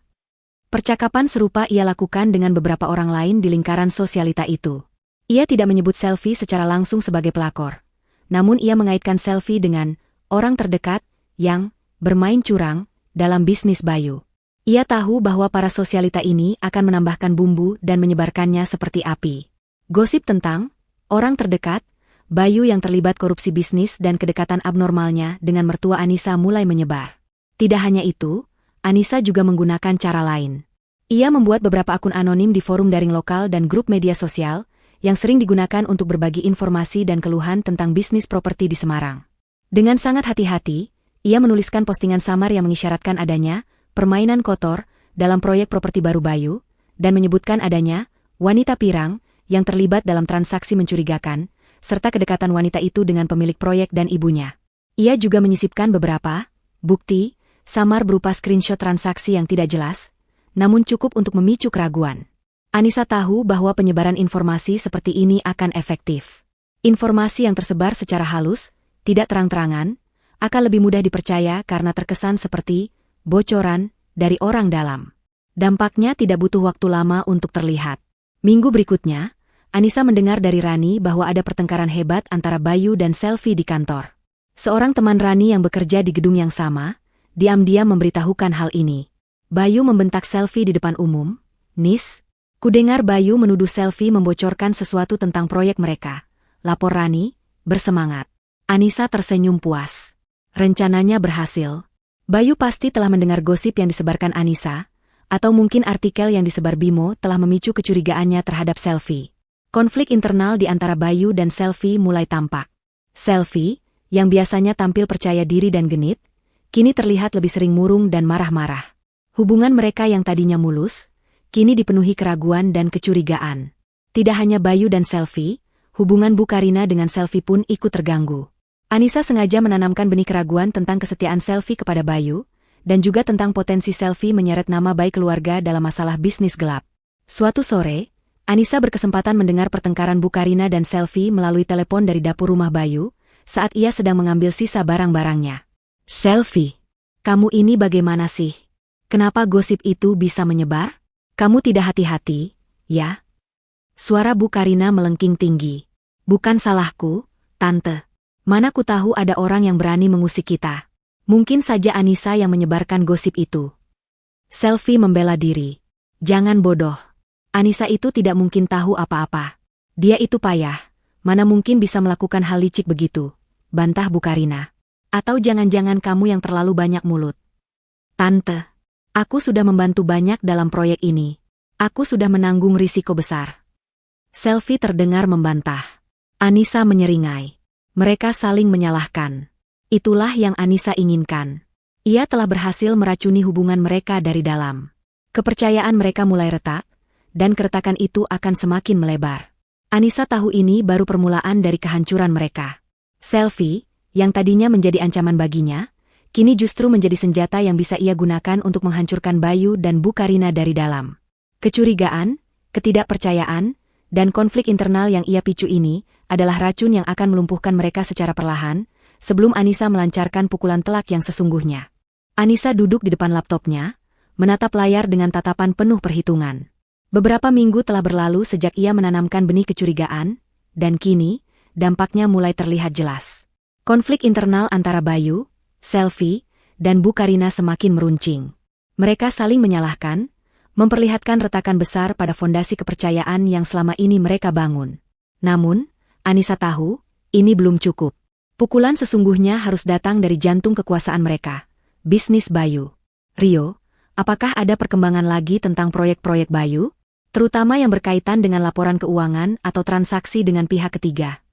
Percakapan serupa ia lakukan dengan beberapa orang lain di lingkaran sosialita itu. Ia tidak menyebut Selfie secara langsung sebagai pelakor. Namun ia mengaitkan Selfie dengan orang terdekat yang bermain curang dalam bisnis Bayu. Ia tahu bahwa para sosialita ini akan menambahkan bumbu dan menyebarkannya seperti api. Gosip tentang orang terdekat Bayu yang terlibat korupsi bisnis dan kedekatan abnormalnya dengan mertua Anissa mulai menyebar. Tidak hanya itu, Anissa juga menggunakan cara lain. Ia membuat beberapa akun anonim di forum daring lokal dan grup media sosial yang sering digunakan untuk berbagi informasi dan keluhan tentang bisnis properti di Semarang. Dengan sangat hati-hati, ia menuliskan postingan samar yang mengisyaratkan adanya permainan kotor dalam proyek properti baru Bayu, dan menyebutkan adanya wanita pirang yang terlibat dalam transaksi mencurigakan, serta kedekatan wanita itu dengan pemilik proyek dan ibunya. Ia juga menyisipkan beberapa bukti samar berupa screenshot transaksi yang tidak jelas, namun cukup untuk memicu keraguan. Anissa tahu bahwa penyebaran informasi seperti ini akan efektif. Informasi yang tersebar secara halus, tidak terang-terangan, akan lebih mudah dipercaya karena terkesan seperti bocoran dari orang dalam. Dampaknya tidak butuh waktu lama untuk terlihat. Minggu berikutnya, Anissa mendengar dari Rani bahwa ada pertengkaran hebat antara Bayu dan Selfie di kantor. Seorang teman Rani yang bekerja di gedung yang sama, diam-diam memberitahukan hal ini. Bayu membentak Selfie di depan umum. Nis, kudengar Bayu menuduh Selfie membocorkan sesuatu tentang proyek mereka. Lapor Rani, bersemangat. Anissa tersenyum puas. Rencananya berhasil. Bayu pasti telah mendengar gosip yang disebarkan Anissa, atau mungkin artikel yang disebar Bimo telah memicu kecurigaannya terhadap Selfie. Konflik internal di antara Bayu dan Selfie mulai tampak. Selfie, yang biasanya tampil percaya diri dan genit, kini terlihat lebih sering murung dan marah-marah. Hubungan mereka yang tadinya mulus, kini dipenuhi keraguan dan kecurigaan. Tidak hanya Bayu dan Selfie, hubungan Bu Karina dengan Selfie pun ikut terganggu. Anissa sengaja menanamkan benih keraguan tentang kesetiaan Selfie kepada Bayu, dan juga tentang potensi Selfie menyeret nama baik keluarga dalam masalah bisnis gelap. Suatu sore, Anissa berkesempatan mendengar pertengkaran Bu Karina dan Selfie melalui telepon dari dapur rumah Bayu, saat ia sedang mengambil sisa barang-barangnya. Selfie, kamu ini bagaimana sih? Kenapa gosip itu bisa menyebar? Kamu tidak hati-hati, ya? Suara Bu Karina melengking tinggi. Bukan salahku, Tante. Mana ku tahu ada orang yang berani mengusik kita. Mungkin saja Anissa yang menyebarkan gosip itu. Selfie membela diri. Jangan bodoh. Anissa itu tidak mungkin tahu apa-apa. Dia itu payah. Mana mungkin bisa melakukan hal licik begitu, bantah Bu Karina. Atau jangan-jangan kamu yang terlalu banyak mulut. Tante, aku sudah membantu banyak dalam proyek ini. Aku sudah menanggung risiko besar. Selfie terdengar membantah. Anissa menyeringai. Mereka saling menyalahkan. Itulah yang Anissa inginkan. Ia telah berhasil meracuni hubungan mereka dari dalam. Kepercayaan mereka mulai retak, dan keretakan itu akan semakin melebar. Anissa tahu ini baru permulaan dari kehancuran mereka. Selfie, yang tadinya menjadi ancaman baginya, kini justru menjadi senjata yang bisa ia gunakan untuk menghancurkan Bayu dan Bu Karina dari dalam. Kecurigaan, ketidakpercayaan, dan konflik internal yang ia picu ini adalah racun yang akan melumpuhkan mereka secara perlahan, sebelum Anissa melancarkan pukulan telak yang sesungguhnya. Anissa duduk di depan laptopnya, menatap layar dengan tatapan penuh perhitungan. Beberapa minggu telah berlalu sejak ia menanamkan benih kecurigaan, dan kini, dampaknya mulai terlihat jelas. Konflik internal antara Bayu, Selvi, dan Bu Karina semakin meruncing. Mereka saling menyalahkan, memperlihatkan retakan besar pada fondasi kepercayaan yang selama ini mereka bangun. Namun, Anissa tahu, ini belum cukup. Pukulan sesungguhnya harus datang dari jantung kekuasaan mereka, bisnis Bayu. Rio, apakah ada perkembangan lagi tentang proyek-proyek Bayu? Terutama yang berkaitan dengan laporan keuangan atau transaksi dengan pihak ketiga.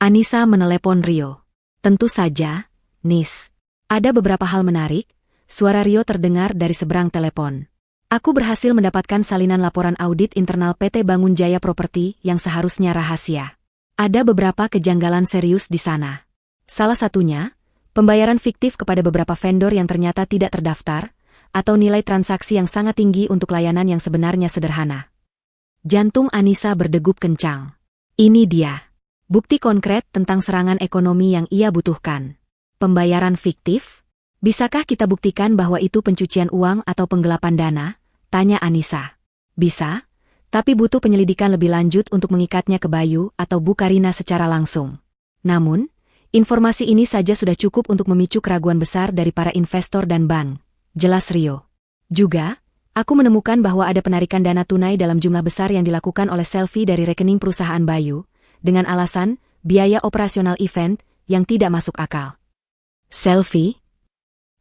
Anissa menelepon Rio. Tentu saja, Nis. Ada beberapa hal menarik, suara Rio terdengar dari seberang telepon. Aku berhasil mendapatkan salinan laporan audit internal PT Bangun Jaya Properti yang seharusnya rahasia. Ada beberapa kejanggalan serius di sana. Salah satunya, pembayaran fiktif kepada beberapa vendor yang ternyata tidak terdaftar, atau nilai transaksi yang sangat tinggi untuk layanan yang sebenarnya sederhana. Jantung Anissa berdegup kencang. Ini dia. Bukti konkret tentang serangan ekonomi yang ia butuhkan. Pembayaran fiktif? Bisakah kita buktikan bahwa itu pencucian uang atau penggelapan dana? Tanya Anissa. Bisa, tapi butuh penyelidikan lebih lanjut untuk mengikatnya ke Bayu atau Bu Karina secara langsung. Namun, informasi ini saja sudah cukup untuk memicu keraguan besar dari para investor dan bank. Jelas Rio. Juga, aku menemukan bahwa ada penarikan dana tunai dalam jumlah besar yang dilakukan oleh Selvi dari rekening perusahaan Bayu, dengan alasan biaya operasional event yang tidak masuk akal. Selvi?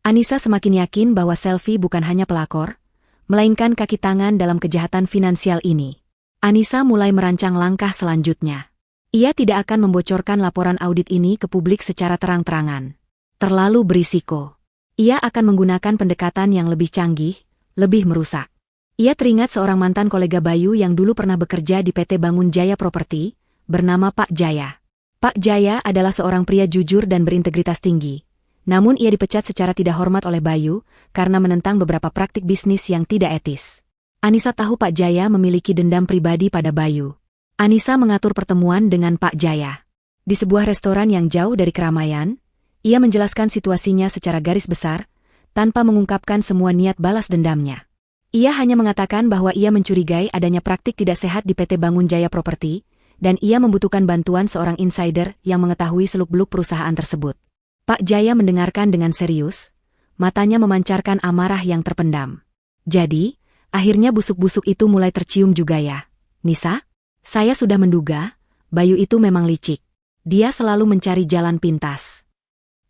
Anissa semakin yakin bahwa Selvi bukan hanya pelakor, melainkan kaki tangan dalam kejahatan finansial ini. Anissa mulai merancang langkah selanjutnya. Ia tidak akan membocorkan laporan audit ini ke publik secara terang-terangan. Terlalu berisiko. Ia akan menggunakan pendekatan yang lebih canggih, lebih merusak. Ia teringat seorang mantan kolega Bayu yang dulu pernah bekerja di PT Bangun Jaya Properti, bernama Pak Jaya. Pak Jaya adalah seorang pria jujur dan berintegritas tinggi. Namun ia dipecat secara tidak hormat oleh Bayu karena menentang beberapa praktik bisnis yang tidak etis. Anissa tahu Pak Jaya memiliki dendam pribadi pada Bayu. Anissa mengatur pertemuan dengan Pak Jaya. Di sebuah restoran yang jauh dari keramaian, ia menjelaskan situasinya secara garis besar, tanpa mengungkapkan semua niat balas dendamnya. Ia hanya mengatakan bahwa ia mencurigai adanya praktik tidak sehat di PT Bangun Jaya Properti, dan ia membutuhkan bantuan seorang insider yang mengetahui seluk-beluk perusahaan tersebut. Pak Jaya mendengarkan dengan serius, matanya memancarkan amarah yang terpendam. Jadi, akhirnya busuk-busuk itu mulai tercium juga ya, Nisa? Saya sudah menduga, Bayu itu memang licik. Dia selalu mencari jalan pintas.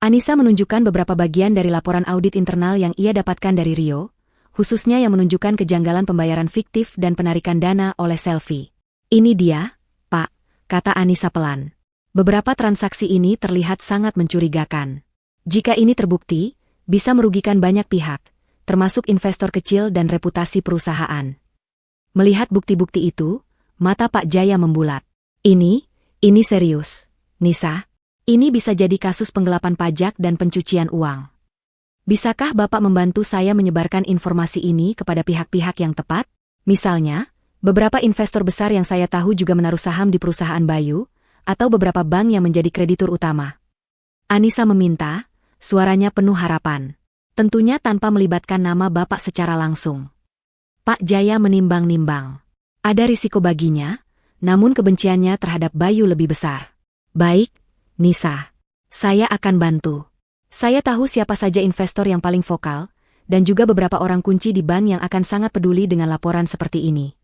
Anissa menunjukkan beberapa bagian dari laporan audit internal yang ia dapatkan dari Rio, khususnya yang menunjukkan kejanggalan pembayaran fiktif dan penarikan dana oleh Selvi. Ini dia, Pak, kata Anissa pelan. Beberapa transaksi ini terlihat sangat mencurigakan. Jika ini terbukti, bisa merugikan banyak pihak, termasuk investor kecil dan reputasi perusahaan. Melihat bukti-bukti itu, mata Pak Jaya membulat. Ini serius, Nisa. Ini bisa jadi kasus penggelapan pajak dan pencucian uang. Bisakah Bapak membantu saya menyebarkan informasi ini kepada pihak-pihak yang tepat? Misalnya, beberapa investor besar yang saya tahu juga menaruh saham di perusahaan Bayu, atau beberapa bank yang menjadi kreditur utama. Anissa meminta, suaranya penuh harapan. Tentunya tanpa melibatkan nama Bapak secara langsung. Pak Jaya menimbang-nimbang. Ada risiko baginya, namun kebenciannya terhadap Bayu lebih besar. Baik, Nisa. Saya akan bantu. Saya tahu siapa saja investor yang paling vokal, dan juga beberapa orang kunci di bank yang akan sangat peduli dengan laporan seperti ini.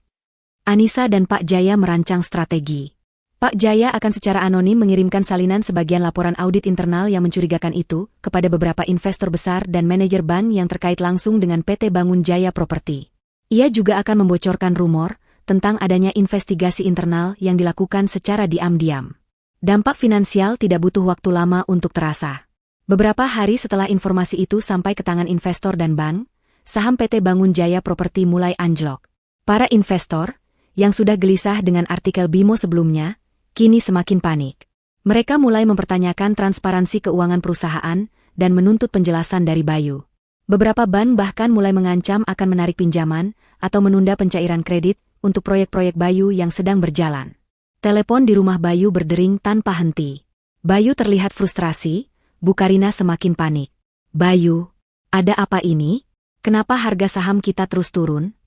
Anissa dan Pak Jaya merancang strategi. Pak Jaya akan secara anonim mengirimkan salinan sebagian laporan audit internal yang mencurigakan itu kepada beberapa investor besar dan manajer bank yang terkait langsung dengan PT Bangun Jaya Properti. Ia juga akan membocorkan rumor tentang adanya investigasi internal yang dilakukan secara diam-diam. Dampak finansial tidak butuh waktu lama untuk terasa. Beberapa hari setelah informasi itu sampai ke tangan investor dan bank, saham PT Bangun Jaya Properti mulai anjlok. Para investor, yang sudah gelisah dengan artikel Bimo sebelumnya, kini semakin panik. Mereka mulai mempertanyakan transparansi keuangan perusahaan dan menuntut penjelasan dari Bayu. Beberapa bank bahkan mulai mengancam akan menarik pinjaman atau menunda pencairan kredit untuk proyek-proyek Bayu yang sedang berjalan. Telepon di rumah Bayu berdering tanpa henti. Bayu terlihat frustrasi, Bu Karina semakin panik. "Bayu, ada apa ini? Kenapa harga saham kita terus turun?"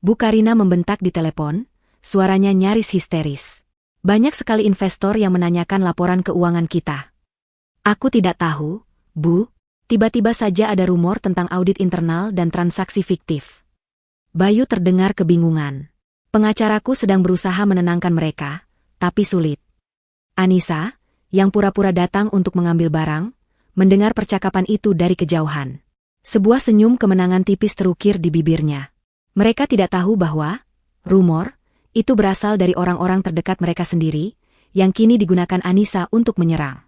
Bu Karina membentak di telepon, suaranya nyaris histeris. "Banyak sekali investor yang menanyakan laporan keuangan kita." "Aku tidak tahu, Bu. Tiba-tiba saja ada rumor tentang audit internal dan transaksi fiktif." Bayu terdengar kebingungan. "Pengacaraku sedang berusaha menenangkan mereka, tapi sulit." Anissa, yang pura-pura datang untuk mengambil barang, mendengar percakapan itu dari kejauhan. Sebuah senyum kemenangan tipis terukir di bibirnya. Mereka tidak tahu bahwa rumor itu berasal dari orang-orang terdekat mereka sendiri, yang kini digunakan Anissa untuk menyerang.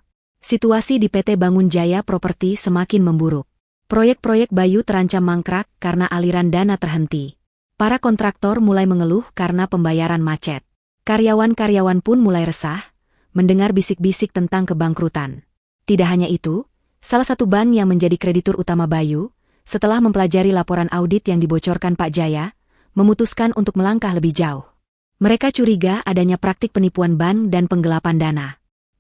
Situasi di PT Bangun Jaya Properti semakin memburuk. Proyek-proyek Bayu terancam mangkrak karena aliran dana terhenti. Para kontraktor mulai mengeluh karena pembayaran macet. Karyawan-karyawan pun mulai resah, mendengar bisik-bisik tentang kebangkrutan. Tidak hanya itu, salah satu bank yang menjadi kreditur utama Bayu, setelah mempelajari laporan audit yang dibocorkan Pak Jaya, memutuskan untuk melangkah lebih jauh. Mereka curiga adanya praktik penipuan bank dan penggelapan dana.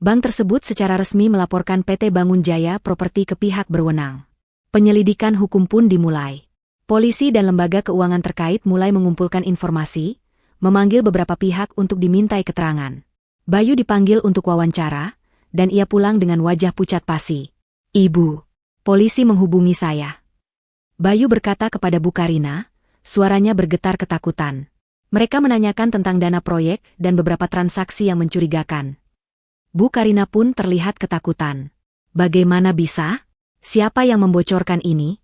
Bank tersebut secara resmi melaporkan PT Bangun Jaya Properti ke pihak berwenang. Penyelidikan hukum pun dimulai. Polisi dan lembaga keuangan terkait mulai mengumpulkan informasi, memanggil beberapa pihak untuk dimintai keterangan. Bayu dipanggil untuk wawancara, dan ia pulang dengan wajah pucat pasi. "Ibu, polisi menghubungi saya." Bayu berkata kepada Bu Karina, suaranya bergetar ketakutan. Mereka menanyakan tentang dana proyek dan beberapa transaksi yang mencurigakan. Bu Karina pun terlihat ketakutan. "Bagaimana bisa? Siapa yang membocorkan ini?"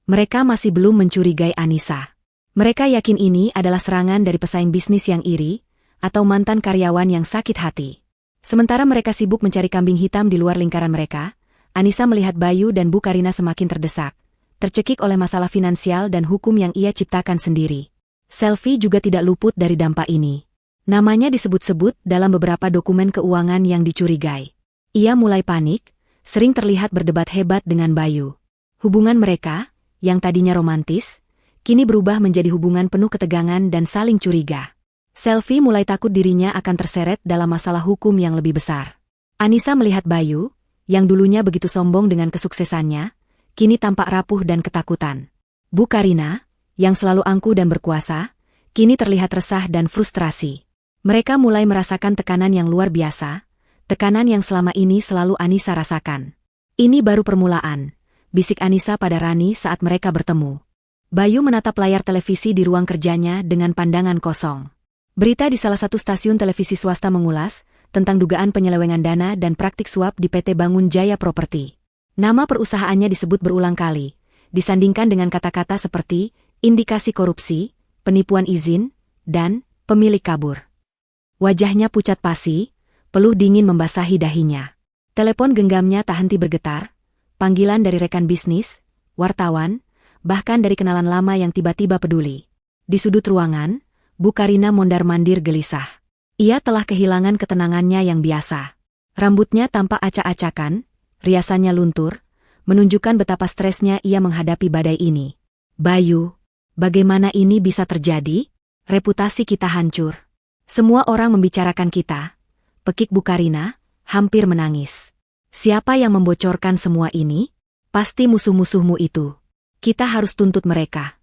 Mereka masih belum mencurigai Anissa. Mereka yakin ini adalah serangan dari pesaing bisnis yang iri, atau mantan karyawan yang sakit hati. Sementara mereka sibuk mencari kambing hitam di luar lingkaran mereka, Anissa melihat Bayu dan Bu Karina semakin terdesak, tercekik oleh masalah finansial dan hukum yang ia ciptakan sendiri. Selvi juga tidak luput dari dampak ini. Namanya disebut-sebut dalam beberapa dokumen keuangan yang dicurigai. Ia mulai panik, sering terlihat berdebat hebat dengan Bayu. Hubungan mereka, yang tadinya romantis, kini berubah menjadi hubungan penuh ketegangan dan saling curiga. Selvi mulai takut dirinya akan terseret dalam masalah hukum yang lebih besar. Anissa melihat Bayu, yang dulunya begitu sombong dengan kesuksesannya, kini tampak rapuh dan ketakutan. Bu Karina, yang selalu angkuh dan berkuasa, kini terlihat resah dan frustrasi. Mereka mulai merasakan tekanan yang luar biasa, tekanan yang selama ini selalu Anissa rasakan. "Ini baru permulaan," bisik Anissa pada Rani saat mereka bertemu. Bayu menatap layar televisi di ruang kerjanya dengan pandangan kosong. Berita di salah satu stasiun televisi swasta mengulas tentang dugaan penyelewengan dana dan praktik suap di PT Bangun Jaya Properti. Nama perusahaannya disebut berulang kali, disandingkan dengan kata-kata seperti indikasi korupsi, penipuan izin, dan pemilik kabur. Wajahnya pucat pasi, peluh dingin membasahi dahinya. Telepon genggamnya tak henti bergetar, panggilan dari rekan bisnis, wartawan, bahkan dari kenalan lama yang tiba-tiba peduli. Di sudut ruangan, Bu Karina mondar-mandir gelisah. Ia telah kehilangan ketenangannya yang biasa. Rambutnya tampak acak-acakan, riasannya luntur, menunjukkan betapa stresnya ia menghadapi badai ini. "Bayu, bagaimana ini bisa terjadi? Reputasi kita hancur. Semua orang membicarakan kita," pekik Bu Karina, hampir menangis. "Siapa yang membocorkan semua ini? Pasti musuh-musuhmu itu. Kita harus tuntut mereka."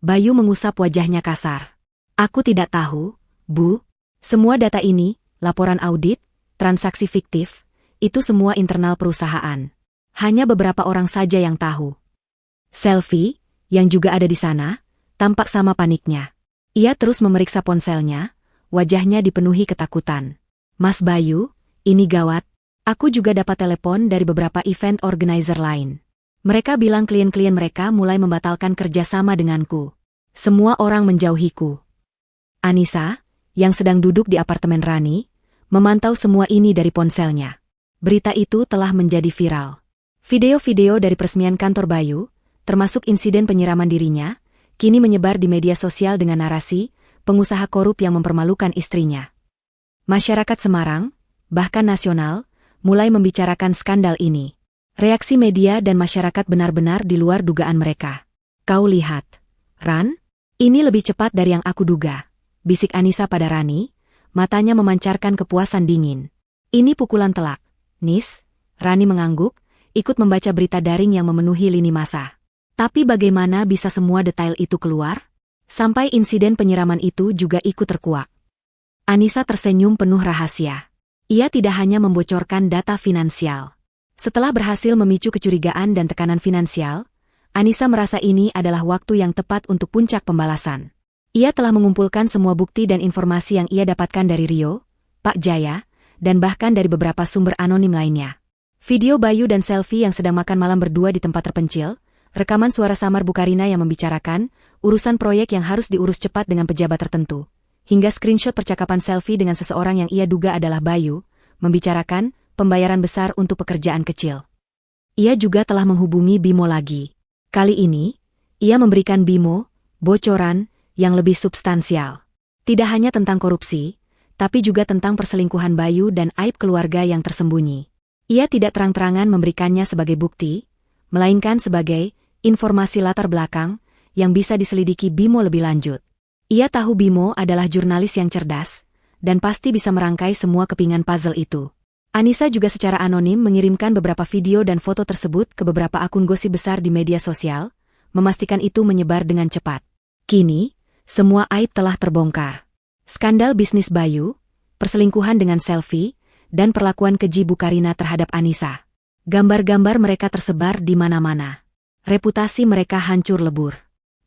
Bayu mengusap wajahnya kasar. "Aku tidak tahu, Bu. Semua data ini, laporan audit, transaksi fiktif, itu semua internal perusahaan. Hanya beberapa orang saja yang tahu." Selvi, yang juga ada di sana, tampak sama paniknya. Ia terus memeriksa ponselnya, wajahnya dipenuhi ketakutan. "Mas Bayu, ini gawat. Aku juga dapat telepon dari beberapa event organizer lain. Mereka bilang klien-klien mereka mulai membatalkan kerjasama denganku. Semua orang menjauhiku." Anissa, yang sedang duduk di apartemen Rani, memantau semua ini dari ponselnya. Berita itu telah menjadi viral. Video-video dari peresmian kantor Bayu, termasuk insiden penyiraman dirinya, kini menyebar di media sosial dengan narasi pengusaha korup yang mempermalukan istrinya. Masyarakat Semarang, bahkan nasional, mulai membicarakan skandal ini. Reaksi media dan masyarakat benar-benar di luar dugaan mereka. Kau lihat, Ran? Ini lebih cepat dari yang aku duga, bisik Anissa pada Rani, matanya memancarkan kepuasan dingin. Ini pukulan telak, Nis. Rani mengangguk, ikut membaca berita daring yang memenuhi lini masa. Tapi bagaimana bisa semua detail itu keluar? Sampai insiden penyiraman itu juga ikut terkuak. Anissa tersenyum penuh rahasia. Ia tidak hanya membocorkan data finansial. Setelah berhasil memicu kecurigaan dan tekanan finansial, Anissa merasa ini adalah waktu yang tepat untuk puncak pembalasan. Ia telah mengumpulkan semua bukti dan informasi yang ia dapatkan dari Rio, Pak Jaya, dan bahkan dari beberapa sumber anonim lainnya. Video Bayu dan selfie yang sedang makan malam berdua di tempat terpencil, rekaman suara samar Bu Karina yang membicarakan urusan proyek yang harus diurus cepat dengan pejabat tertentu, hingga screenshot percakapan selfie dengan seseorang yang ia duga adalah Bayu, membicarakan pembayaran besar untuk pekerjaan kecil. Ia juga telah menghubungi Bimo lagi. Kali ini, ia memberikan Bimo bocoran yang lebih substansial. Tidak hanya tentang korupsi, tapi juga tentang perselingkuhan Bayu dan aib keluarga yang tersembunyi. Ia tidak terang-terangan memberikannya sebagai bukti, melainkan sebagai informasi latar belakang yang bisa diselidiki Bimo lebih lanjut. Ia tahu Bimo adalah jurnalis yang cerdas, dan pasti bisa merangkai semua kepingan puzzle itu. Anissa juga secara anonim mengirimkan beberapa video dan foto tersebut ke beberapa akun gosip besar di media sosial, memastikan itu menyebar dengan cepat. Kini, semua aib telah terbongkar. Skandal bisnis Bayu, perselingkuhan dengan selfie, dan perlakuan keji Bu Karina terhadap Anissa. Gambar-gambar mereka tersebar di mana-mana. Reputasi mereka hancur lebur.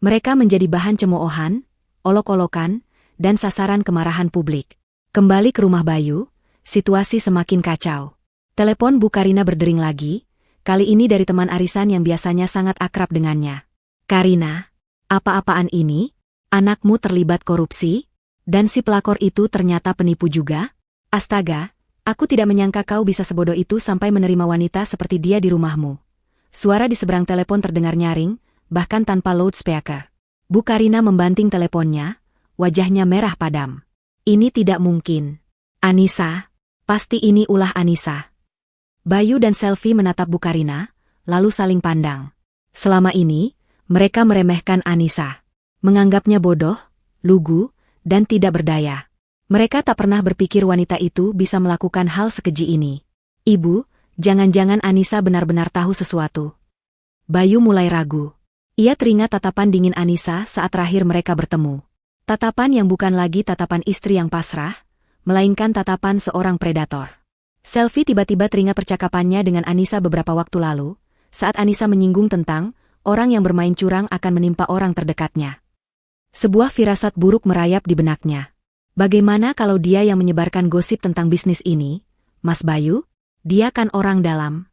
Mereka menjadi bahan cemoohan, olok-olokan, dan sasaran kemarahan publik. Kembali ke rumah Bayu, situasi semakin kacau. Telepon Bu Karina berdering lagi, kali ini dari teman arisan yang biasanya sangat akrab dengannya. Karina, apa-apaan ini? Anakmu terlibat korupsi? Dan si pelakor itu ternyata penipu juga? Astaga, aku tidak menyangka kau bisa sebodoh itu sampai menerima wanita seperti dia di rumahmu. Suara di seberang telepon terdengar nyaring, bahkan tanpa loudspeaker. Bu Karina membanting teleponnya, wajahnya merah padam. Ini tidak mungkin. Anissa, pasti ini ulah Anissa. Bayu dan selfie menatap Bu Karina, lalu saling pandang. Selama ini, mereka meremehkan Anissa. Menganggapnya bodoh, lugu, dan tidak berdaya. Mereka tak pernah berpikir wanita itu bisa melakukan hal sekeji ini. Ibu, jangan-jangan Anissa benar-benar tahu sesuatu. Bayu mulai ragu. Ia teringat tatapan dingin Anissa saat terakhir mereka bertemu. Tatapan yang bukan lagi tatapan istri yang pasrah, melainkan tatapan seorang predator. Selfie tiba-tiba teringat percakapannya dengan Anissa beberapa waktu lalu, saat Anissa menyinggung tentang orang yang bermain curang akan menimpa orang terdekatnya. Sebuah firasat buruk merayap di benaknya. Bagaimana kalau dia yang menyebarkan gosip tentang bisnis ini, Mas Bayu? Dia kan orang dalam.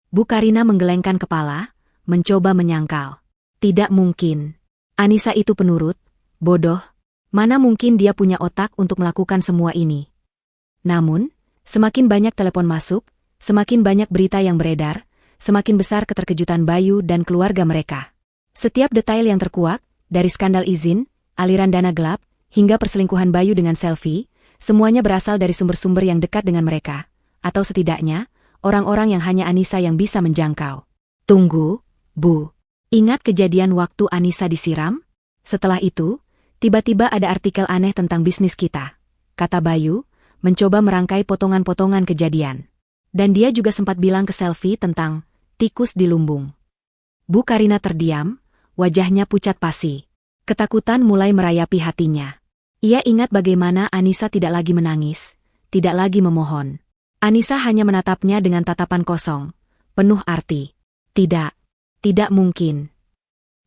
Bu Karina menggelengkan kepala, mencoba menyangkal. Tidak mungkin. Anissa itu penurut, bodoh. Mana mungkin dia punya otak untuk melakukan semua ini. Namun, semakin banyak telepon masuk, semakin banyak berita yang beredar, semakin besar keterkejutan Bayu dan keluarga mereka. Setiap detail yang terkuak, dari skandal izin, aliran dana gelap, hingga perselingkuhan Bayu dengan selfie, semuanya berasal dari sumber-sumber yang dekat dengan mereka, atau setidaknya, orang-orang yang hanya Anissa yang bisa menjangkau. Tunggu, Bu. Ingat kejadian waktu Anissa disiram? Setelah itu, tiba-tiba ada artikel aneh tentang bisnis kita, kata Bayu, mencoba merangkai potongan-potongan kejadian. Dan dia juga sempat bilang ke selfie tentang tikus di lumbung. Bu Karina terdiam, wajahnya pucat pasi. Ketakutan mulai merayapi hatinya. Ia ingat bagaimana Anissa tidak lagi menangis, tidak lagi memohon. Anissa hanya menatapnya dengan tatapan kosong, penuh arti. Tidak mungkin.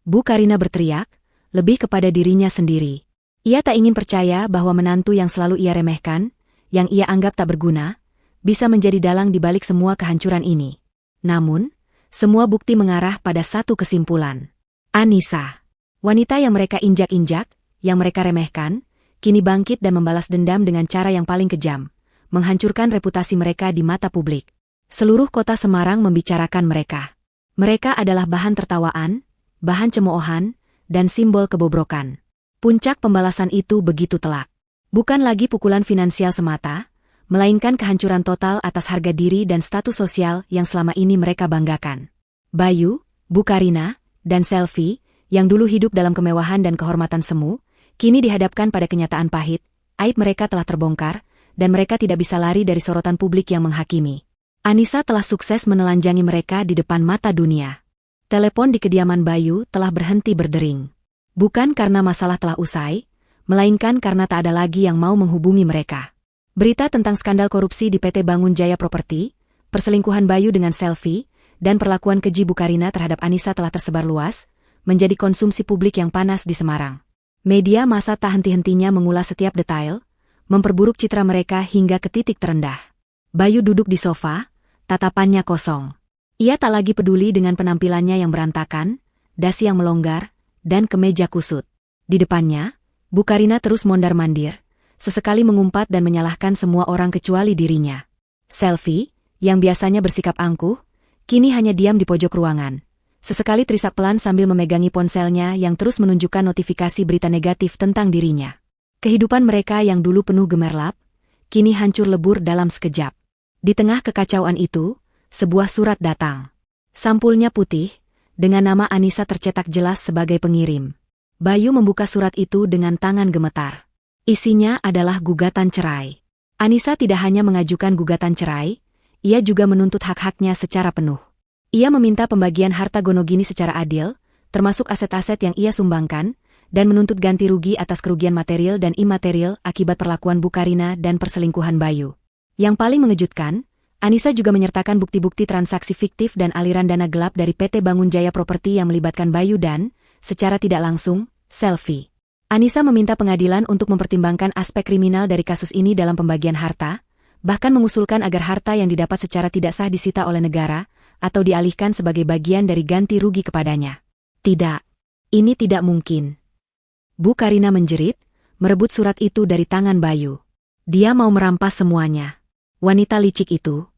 Bu Karina berteriak, lebih kepada dirinya sendiri. Ia tak ingin percaya bahwa menantu yang selalu ia remehkan, yang ia anggap tak berguna, bisa menjadi dalang di balik semua kehancuran ini. Namun, semua bukti mengarah pada satu kesimpulan. Anissa, wanita yang mereka injak-injak, yang mereka remehkan, kini bangkit dan membalas dendam dengan cara yang paling kejam, menghancurkan reputasi mereka di mata publik. Seluruh kota Semarang membicarakan mereka. Mereka adalah bahan tertawaan, bahan cemoohan, dan simbol kebobrokan. Puncak pembalasan itu begitu telak. Bukan lagi pukulan finansial semata, melainkan kehancuran total atas harga diri dan status sosial yang selama ini mereka banggakan. Bayu, Bu Karina, dan Selvi, yang dulu hidup dalam kemewahan dan kehormatan semu, kini dihadapkan pada kenyataan pahit, aib mereka telah terbongkar, dan mereka tidak bisa lari dari sorotan publik yang menghakimi. Anissa telah sukses menelanjangi mereka di depan mata dunia. Telepon di kediaman Bayu telah berhenti berdering. Bukan karena masalah telah usai, melainkan karena tak ada lagi yang mau menghubungi mereka. Berita tentang skandal korupsi di PT Bangun Jaya Properti, perselingkuhan Bayu dengan Selvi, dan perlakuan keji Bu Karina terhadap Anissa telah tersebar luas, menjadi konsumsi publik yang panas di Semarang. Media massa tak henti-hentinya mengulas setiap detail, memperburuk citra mereka hingga ke titik terendah. Bayu duduk di sofa, tatapannya kosong. Ia tak lagi peduli dengan penampilannya yang berantakan, dasi yang melonggar, dan kemeja kusut. Di depannya, Bu Karina terus mondar-mandir, sesekali mengumpat dan menyalahkan semua orang kecuali dirinya. Selvi, yang biasanya bersikap angkuh, kini hanya diam di pojok ruangan. Sesekali terisak pelan sambil memegangi ponselnya yang terus menunjukkan notifikasi berita negatif tentang dirinya. Kehidupan mereka yang dulu penuh gemerlap, kini hancur lebur dalam sekejap. Di tengah kekacauan itu, sebuah surat datang. Sampulnya putih, dengan nama Anissa tercetak jelas sebagai pengirim. Bayu membuka surat itu dengan tangan gemetar. Isinya adalah gugatan cerai. Anissa tidak hanya mengajukan gugatan cerai, ia juga menuntut hak-haknya secara penuh. Ia meminta pembagian harta gonogini secara adil, termasuk aset-aset yang ia sumbangkan, dan menuntut ganti rugi atas kerugian material dan imaterial akibat perlakuan Bu Karina dan perselingkuhan Bayu. Yang paling mengejutkan, Anissa juga menyertakan bukti-bukti transaksi fiktif dan aliran dana gelap dari PT Bangun Jaya Properti yang melibatkan Bayu dan, secara tidak langsung, Selvi. Anissa meminta pengadilan untuk mempertimbangkan aspek kriminal dari kasus ini dalam pembagian harta, bahkan mengusulkan agar harta yang didapat secara tidak sah disita oleh negara, atau dialihkan sebagai bagian dari ganti rugi kepadanya. Tidak. Ini tidak mungkin. Bu Karina menjerit, merebut surat itu dari tangan Bayu. Dia mau merampas semuanya. Wanita licik itu.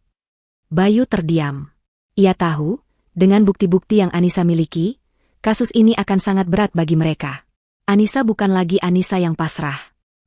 Bayu terdiam. Ia tahu, dengan bukti-bukti yang Anissa miliki, kasus ini akan sangat berat bagi mereka. Anissa bukan lagi Anissa yang pasrah.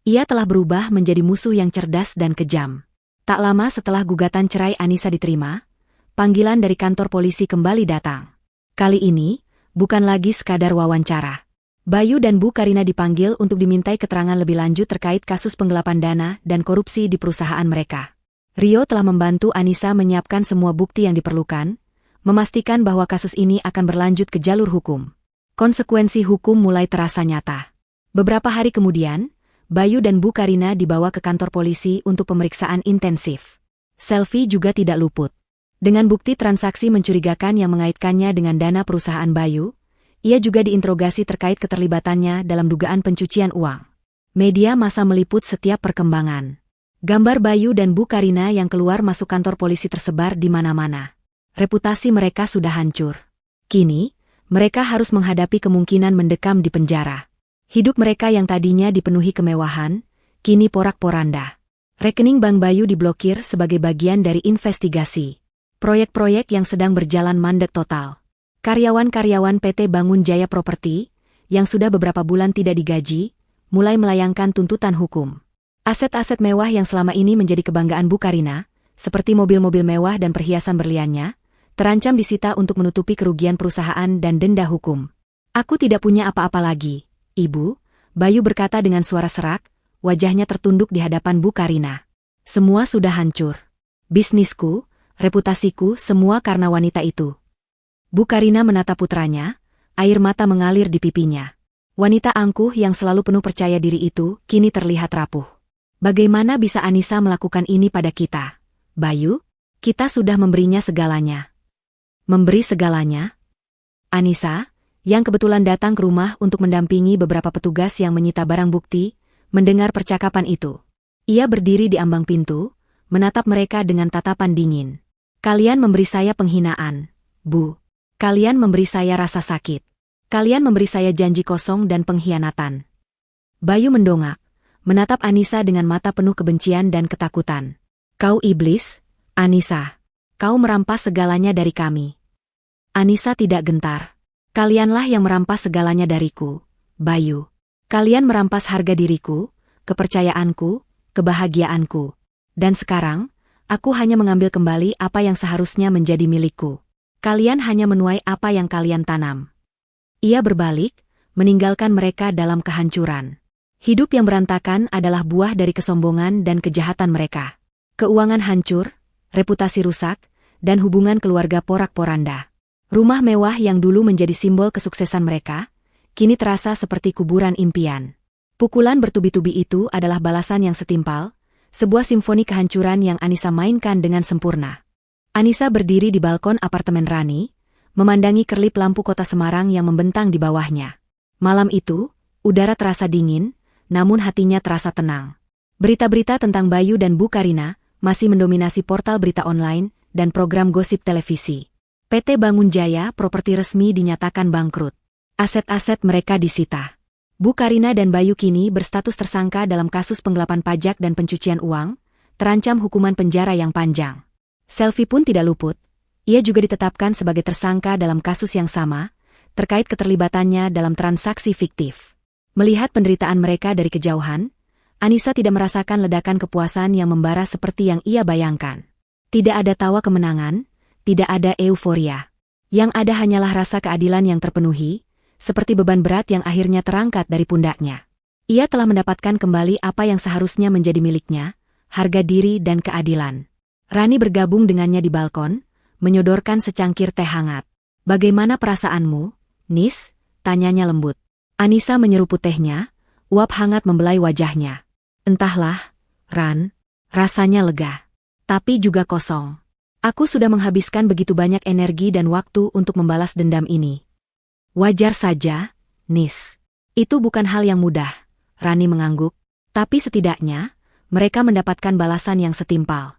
Ia telah berubah menjadi musuh yang cerdas dan kejam. Tak lama setelah gugatan cerai Anissa diterima, panggilan dari kantor polisi kembali datang. Kali ini, bukan lagi sekadar wawancara. Bayu dan Bu Karina dipanggil untuk dimintai keterangan lebih lanjut terkait kasus penggelapan dana dan korupsi di perusahaan mereka. Rio telah membantu Anissa menyiapkan semua bukti yang diperlukan, memastikan bahwa kasus ini akan berlanjut ke jalur hukum. Konsekuensi hukum mulai terasa nyata. Beberapa hari kemudian, Bayu dan Bu Karina dibawa ke kantor polisi untuk pemeriksaan intensif. Selvi juga tidak luput. Dengan bukti transaksi mencurigakan yang mengaitkannya dengan dana perusahaan Bayu, ia juga diinterogasi terkait keterlibatannya dalam dugaan pencucian uang. Media massa meliput setiap perkembangan. Gambar Bayu dan Bu Karina yang keluar masuk kantor polisi tersebar di mana-mana. Reputasi mereka sudah hancur. Kini, mereka harus menghadapi kemungkinan mendekam di penjara. Hidup mereka yang tadinya dipenuhi kemewahan, kini porak-poranda. Rekening Bank Bayu diblokir sebagai bagian dari investigasi. Proyek-proyek yang sedang berjalan mandek total. Karyawan-karyawan PT Bangun Jaya Properti, yang sudah beberapa bulan tidak digaji, mulai melayangkan tuntutan hukum. Aset-aset mewah yang selama ini menjadi kebanggaan Bu Karina, seperti mobil-mobil mewah dan perhiasan berliannya, terancam disita untuk menutupi kerugian perusahaan dan denda hukum. Aku tidak punya apa-apa lagi, Ibu, Bayu berkata dengan suara serak, wajahnya tertunduk di hadapan Bu Karina. Semua sudah hancur. Bisnisku, reputasiku, semua karena wanita itu. Bu Karina menatap putranya, air mata mengalir di pipinya. Wanita angkuh yang selalu penuh percaya diri itu kini terlihat rapuh. Bagaimana bisa Anissa melakukan ini pada kita? Bayu, kita sudah memberinya segalanya. Memberi segalanya? Anissa, yang kebetulan datang ke rumah untuk mendampingi beberapa petugas yang menyita barang bukti, mendengar percakapan itu. Ia berdiri di ambang pintu, menatap mereka dengan tatapan dingin. Kalian memberi saya penghinaan, Bu. Kalian memberi saya rasa sakit. Kalian memberi saya janji kosong dan pengkhianatan. Bayu mendongak, menatap Anissa dengan mata penuh kebencian dan ketakutan. Kau iblis, Anissa. Kau merampas segalanya dari kami. Anissa tidak gentar. Kalianlah yang merampas segalanya dariku, Bayu. Kalian merampas harga diriku, kepercayaanku, kebahagiaanku. Dan sekarang, aku hanya mengambil kembali apa yang seharusnya menjadi milikku. Kalian hanya menuai apa yang kalian tanam. Ia berbalik, meninggalkan mereka dalam kehancuran. Hidup yang berantakan adalah buah dari kesombongan dan kejahatan mereka. Keuangan hancur, reputasi rusak, dan hubungan keluarga porak-poranda. Rumah mewah yang dulu menjadi simbol kesuksesan mereka, kini terasa seperti kuburan impian. Pukulan bertubi-tubi itu adalah balasan yang setimpal, sebuah simfoni kehancuran yang Anissa mainkan dengan sempurna. Anissa berdiri di balkon apartemen Rani, memandangi kerlip lampu kota Semarang yang membentang di bawahnya. Malam itu, udara terasa dingin, namun hatinya terasa tenang. Berita-berita tentang Bayu dan Bu Karina masih mendominasi portal berita online dan program gosip televisi. PT Bangun Jaya Properti resmi dinyatakan bangkrut. Aset-aset mereka disita. Bu Karina dan Bayu kini berstatus tersangka dalam kasus penggelapan pajak dan pencucian uang, terancam hukuman penjara yang panjang. Selfie pun tidak luput, ia juga ditetapkan sebagai tersangka dalam kasus yang sama, terkait keterlibatannya dalam transaksi fiktif. Melihat penderitaan mereka dari kejauhan, Anissa tidak merasakan ledakan kepuasan yang membara seperti yang ia bayangkan. Tidak ada tawa kemenangan, tidak ada euforia. Yang ada hanyalah rasa keadilan yang terpenuhi, seperti beban berat yang akhirnya terangkat dari pundaknya. Ia telah mendapatkan kembali apa yang seharusnya menjadi miliknya, harga diri dan keadilan. Rani bergabung dengannya di balkon, menyodorkan secangkir teh hangat. "Bagaimana perasaanmu, Nis?" tanyanya lembut. Anissa menyeruput tehnya, uap hangat membelai wajahnya. "Entahlah, Ran, rasanya lega. Tapi juga kosong. Aku sudah menghabiskan begitu banyak energi dan waktu untuk membalas dendam ini." "Wajar saja, Nis. Itu bukan hal yang mudah," Rani mengangguk. "Tapi setidaknya, mereka mendapatkan balasan yang setimpal."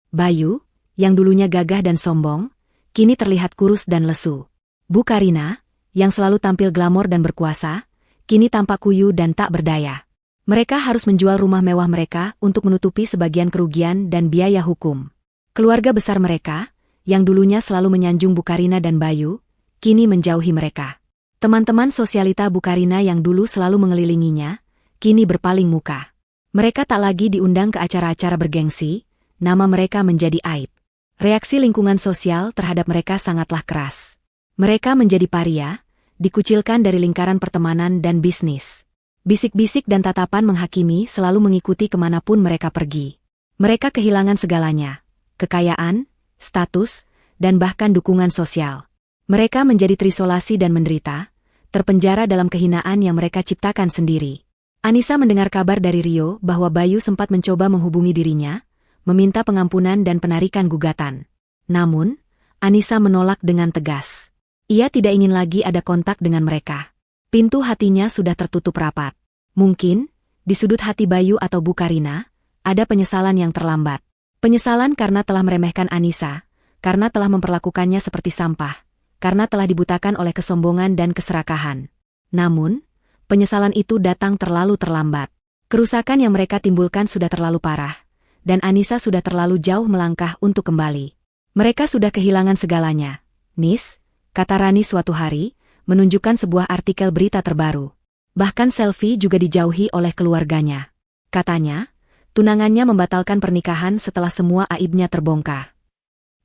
Bayu, yang dulunya gagah dan sombong, kini terlihat kurus dan lesu. Bu Karina, yang selalu tampil glamor dan berkuasa, kini tampak kuyu dan tak berdaya. Mereka harus menjual rumah mewah mereka untuk menutupi sebagian kerugian dan biaya hukum. Keluarga besar mereka, yang dulunya selalu menyanjung Bu Karina dan Bayu, kini menjauhi mereka. Teman-teman sosialita Bu Karina yang dulu selalu mengelilinginya, kini berpaling muka. Mereka tak lagi diundang ke acara-acara bergengsi, nama mereka menjadi aib. Reaksi lingkungan sosial terhadap mereka sangatlah keras. Mereka menjadi paria, dikucilkan dari lingkaran pertemanan dan bisnis. Bisik-bisik dan tatapan menghakimi selalu mengikuti kemanapun mereka pergi. Mereka kehilangan segalanya, kekayaan, status, dan bahkan dukungan sosial. Mereka menjadi terisolasi dan menderita, terpenjara dalam kehinaan yang mereka ciptakan sendiri. Anissa mendengar kabar dari Rio bahwa Bayu sempat mencoba menghubungi dirinya, meminta pengampunan dan penarikan gugatan. Namun, Anissa menolak dengan tegas. Ia tidak ingin lagi ada kontak dengan mereka. Pintu hatinya sudah tertutup rapat. Mungkin, di sudut hati Bayu atau Bu Karina, ada penyesalan yang terlambat. Penyesalan karena telah meremehkan Anissa, karena telah memperlakukannya seperti sampah, karena telah dibutakan oleh kesombongan dan keserakahan. Namun, penyesalan itu datang terlalu terlambat. Kerusakan yang mereka timbulkan sudah terlalu parah, dan Anissa sudah terlalu jauh melangkah untuk kembali. Mereka sudah kehilangan segalanya. "Nis," kata Rani suatu hari, menunjukkan sebuah artikel berita terbaru. Bahkan Selfie juga dijauhi oleh keluarganya. Katanya, tunangannya membatalkan pernikahan setelah semua aibnya terbongkar.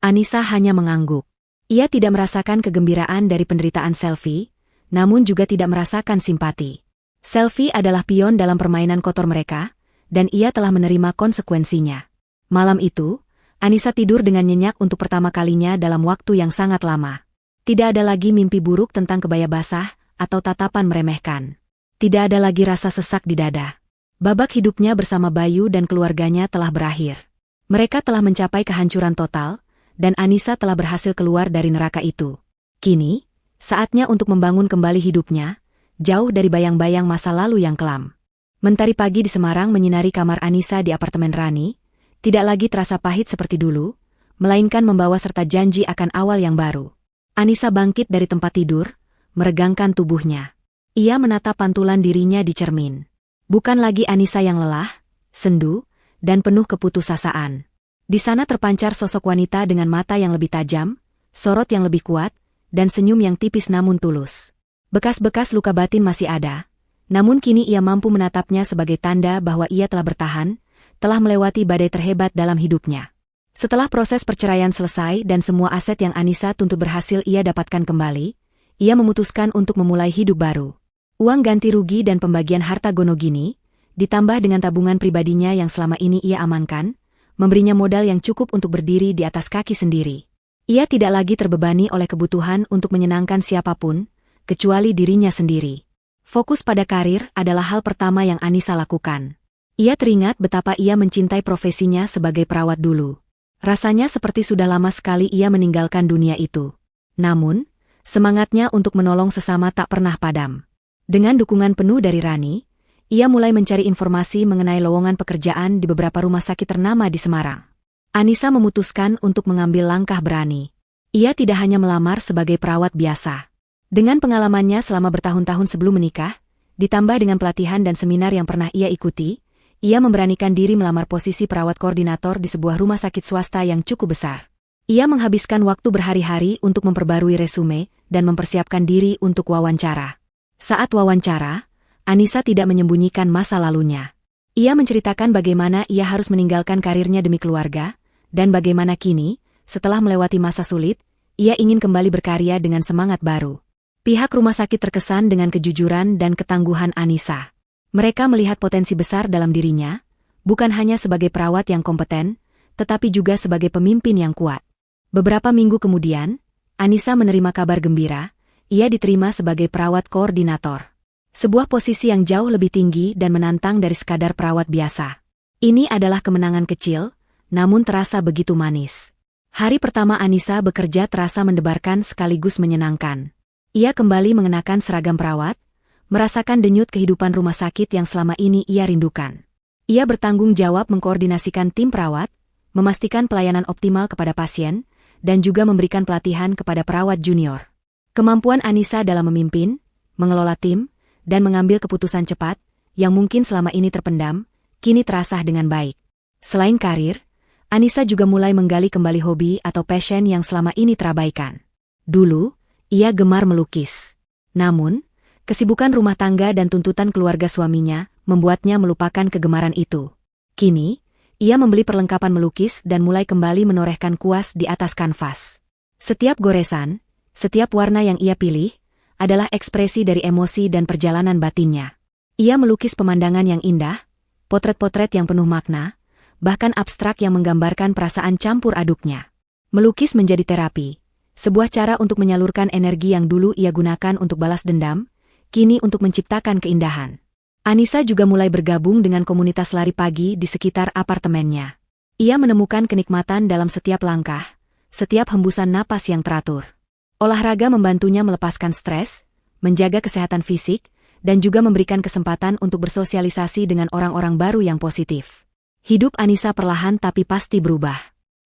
Anissa hanya mengangguk. Ia tidak merasakan kegembiraan dari penderitaan Selfie, namun juga tidak merasakan simpati. Selfie adalah pion dalam permainan kotor mereka, dan ia telah menerima konsekuensinya. Malam itu, Anissa tidur dengan nyenyak untuk pertama kalinya dalam waktu yang sangat lama. Tidak ada lagi mimpi buruk tentang kebaya basah atau tatapan meremehkan. Tidak ada lagi rasa sesak di dada. Babak hidupnya bersama Bayu dan keluarganya telah berakhir. Mereka telah mencapai kehancuran total, dan Anissa telah berhasil keluar dari neraka itu. Kini, saatnya untuk membangun kembali hidupnya, jauh dari bayang-bayang masa lalu yang kelam. Mentari pagi di Semarang menyinari kamar Anissa di apartemen Rani, tidak lagi terasa pahit seperti dulu, melainkan membawa serta janji akan awal yang baru. Anissa bangkit dari tempat tidur, meregangkan tubuhnya. Ia menatap pantulan dirinya di cermin. Bukan lagi Anissa yang lelah, sendu, dan penuh keputusasaan. Di sana terpancar sosok wanita dengan mata yang lebih tajam, sorot yang lebih kuat, dan senyum yang tipis namun tulus. Bekas-bekas luka batin masih ada, namun kini ia mampu menatapnya sebagai tanda bahwa ia telah bertahan, telah melewati badai terhebat dalam hidupnya. Setelah proses perceraian selesai dan semua aset yang Anissa tuntut berhasil ia dapatkan kembali, ia memutuskan untuk memulai hidup baru. Uang ganti rugi dan pembagian harta Gonogini, ditambah dengan tabungan pribadinya yang selama ini ia amankan, memberinya modal yang cukup untuk berdiri di atas kaki sendiri. Ia tidak lagi terbebani oleh kebutuhan untuk menyenangkan siapapun, kecuali dirinya sendiri. Fokus pada karir adalah hal pertama yang Anissa lakukan. Ia teringat betapa ia mencintai profesinya sebagai perawat dulu. Rasanya seperti sudah lama sekali ia meninggalkan dunia itu. Namun, semangatnya untuk menolong sesama tak pernah padam. Dengan dukungan penuh dari Rani, ia mulai mencari informasi mengenai lowongan pekerjaan di beberapa rumah sakit ternama di Semarang. Anissa memutuskan untuk mengambil langkah berani. Ia tidak hanya melamar sebagai perawat biasa. Dengan pengalamannya selama bertahun-tahun sebelum menikah, ditambah dengan pelatihan dan seminar yang pernah ia ikuti, ia memberanikan diri melamar posisi perawat koordinator di sebuah rumah sakit swasta yang cukup besar. Ia menghabiskan waktu berhari-hari untuk memperbarui resume dan mempersiapkan diri untuk wawancara. Saat wawancara, Anissa tidak menyembunyikan masa lalunya. Ia menceritakan bagaimana ia harus meninggalkan karirnya demi keluarga, dan bagaimana kini, setelah melewati masa sulit, ia ingin kembali berkarya dengan semangat baru. Pihak rumah sakit terkesan dengan kejujuran dan ketangguhan Anissa. Mereka melihat potensi besar dalam dirinya, bukan hanya sebagai perawat yang kompeten, tetapi juga sebagai pemimpin yang kuat. Beberapa minggu kemudian, Anissa menerima kabar gembira, ia diterima sebagai perawat koordinator. Sebuah posisi yang jauh lebih tinggi dan menantang dari sekadar perawat biasa. Ini adalah kemenangan kecil, namun terasa begitu manis. Hari pertama Anissa bekerja terasa mendebarkan sekaligus menyenangkan. Ia kembali mengenakan seragam perawat, merasakan denyut kehidupan rumah sakit yang selama ini ia rindukan. Ia bertanggung jawab mengkoordinasikan tim perawat, memastikan pelayanan optimal kepada pasien, dan juga memberikan pelatihan kepada perawat junior. Kemampuan Anissa dalam memimpin, mengelola tim, dan mengambil keputusan cepat, yang mungkin selama ini terpendam, kini terasah dengan baik. Selain karir, Anissa juga mulai menggali kembali hobi atau passion yang selama ini terabaikan. Dulu, ia gemar melukis. Namun, kesibukan rumah tangga dan tuntutan keluarga suaminya membuatnya melupakan kegemaran itu. Kini, ia membeli perlengkapan melukis dan mulai kembali menorehkan kuas di atas kanvas. Setiap goresan, setiap warna yang ia pilih, adalah ekspresi dari emosi dan perjalanan batinnya. Ia melukis pemandangan yang indah, potret-potret yang penuh makna, bahkan abstrak yang menggambarkan perasaan campur aduknya. Melukis menjadi terapi, sebuah cara untuk menyalurkan energi yang dulu ia gunakan untuk balas dendam, kini untuk menciptakan keindahan. Anissa juga mulai bergabung dengan komunitas lari pagi di sekitar apartemennya. Ia menemukan kenikmatan dalam setiap langkah, setiap hembusan napas yang teratur. Olahraga membantunya melepaskan stres, menjaga kesehatan fisik, dan juga memberikan kesempatan untuk bersosialisasi dengan orang-orang baru yang positif. Hidup Anissa perlahan tapi pasti berubah.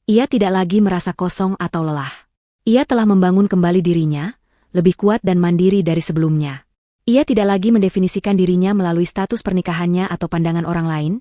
Ia tidak lagi merasa kosong atau lelah. Ia telah membangun kembali dirinya, lebih kuat dan mandiri dari sebelumnya. Ia tidak lagi mendefinisikan dirinya melalui status pernikahannya atau pandangan orang lain,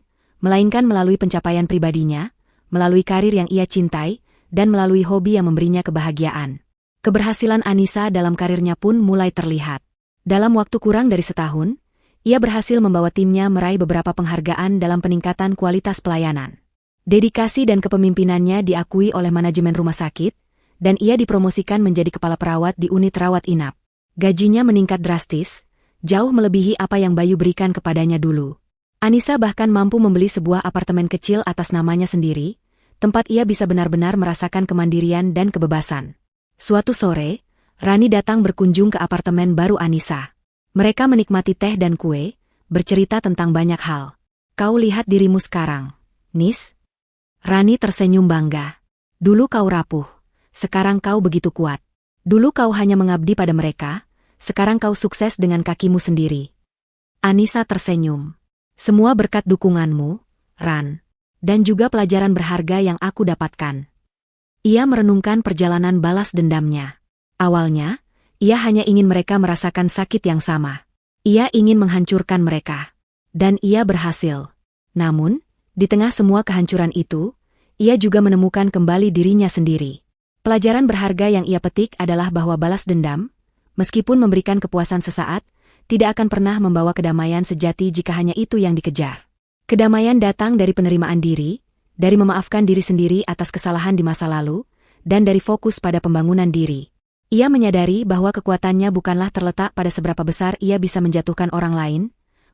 melainkan melalui pencapaian pribadinya, melalui karir yang ia cintai, dan melalui hobi yang memberinya kebahagiaan. Keberhasilan Anissa dalam karirnya pun mulai terlihat. Dalam waktu kurang dari setahun, ia berhasil membawa timnya meraih beberapa penghargaan dalam peningkatan kualitas pelayanan. Dedikasi dan kepemimpinannya diakui oleh manajemen rumah sakit, dan ia dipromosikan menjadi kepala perawat di unit rawat inap. Gajinya meningkat drastis, jauh melebihi apa yang Bayu berikan kepadanya dulu. Anissa bahkan mampu membeli sebuah apartemen kecil atas namanya sendiri, tempat ia bisa benar-benar merasakan kemandirian dan kebebasan. Suatu sore, Rani datang berkunjung ke apartemen baru Anissa. Mereka menikmati teh dan kue, bercerita tentang banyak hal. Kau lihat dirimu sekarang, Nis. Rani tersenyum bangga. Dulu kau rapuh, sekarang kau begitu kuat. Dulu kau hanya mengabdi pada mereka, sekarang kau sukses dengan kakimu sendiri. Anissa tersenyum. Semua berkat dukunganmu, Ran. Dan juga pelajaran berharga yang aku dapatkan. Ia merenungkan perjalanan balas dendamnya. Awalnya, ia hanya ingin mereka merasakan sakit yang sama. Ia ingin menghancurkan mereka. Dan ia berhasil. Namun, di tengah semua kehancuran itu, ia juga menemukan kembali dirinya sendiri. Pelajaran berharga yang ia petik adalah bahwa balas dendam, meskipun memberikan kepuasan sesaat, tidak akan pernah membawa kedamaian sejati jika hanya itu yang dikejar. Kedamaian datang dari penerimaan diri, dari memaafkan diri sendiri atas kesalahan di masa lalu, dan dari fokus pada pembangunan diri. Ia menyadari bahwa kekuatannya bukanlah terletak pada seberapa besar ia bisa menjatuhkan orang lain,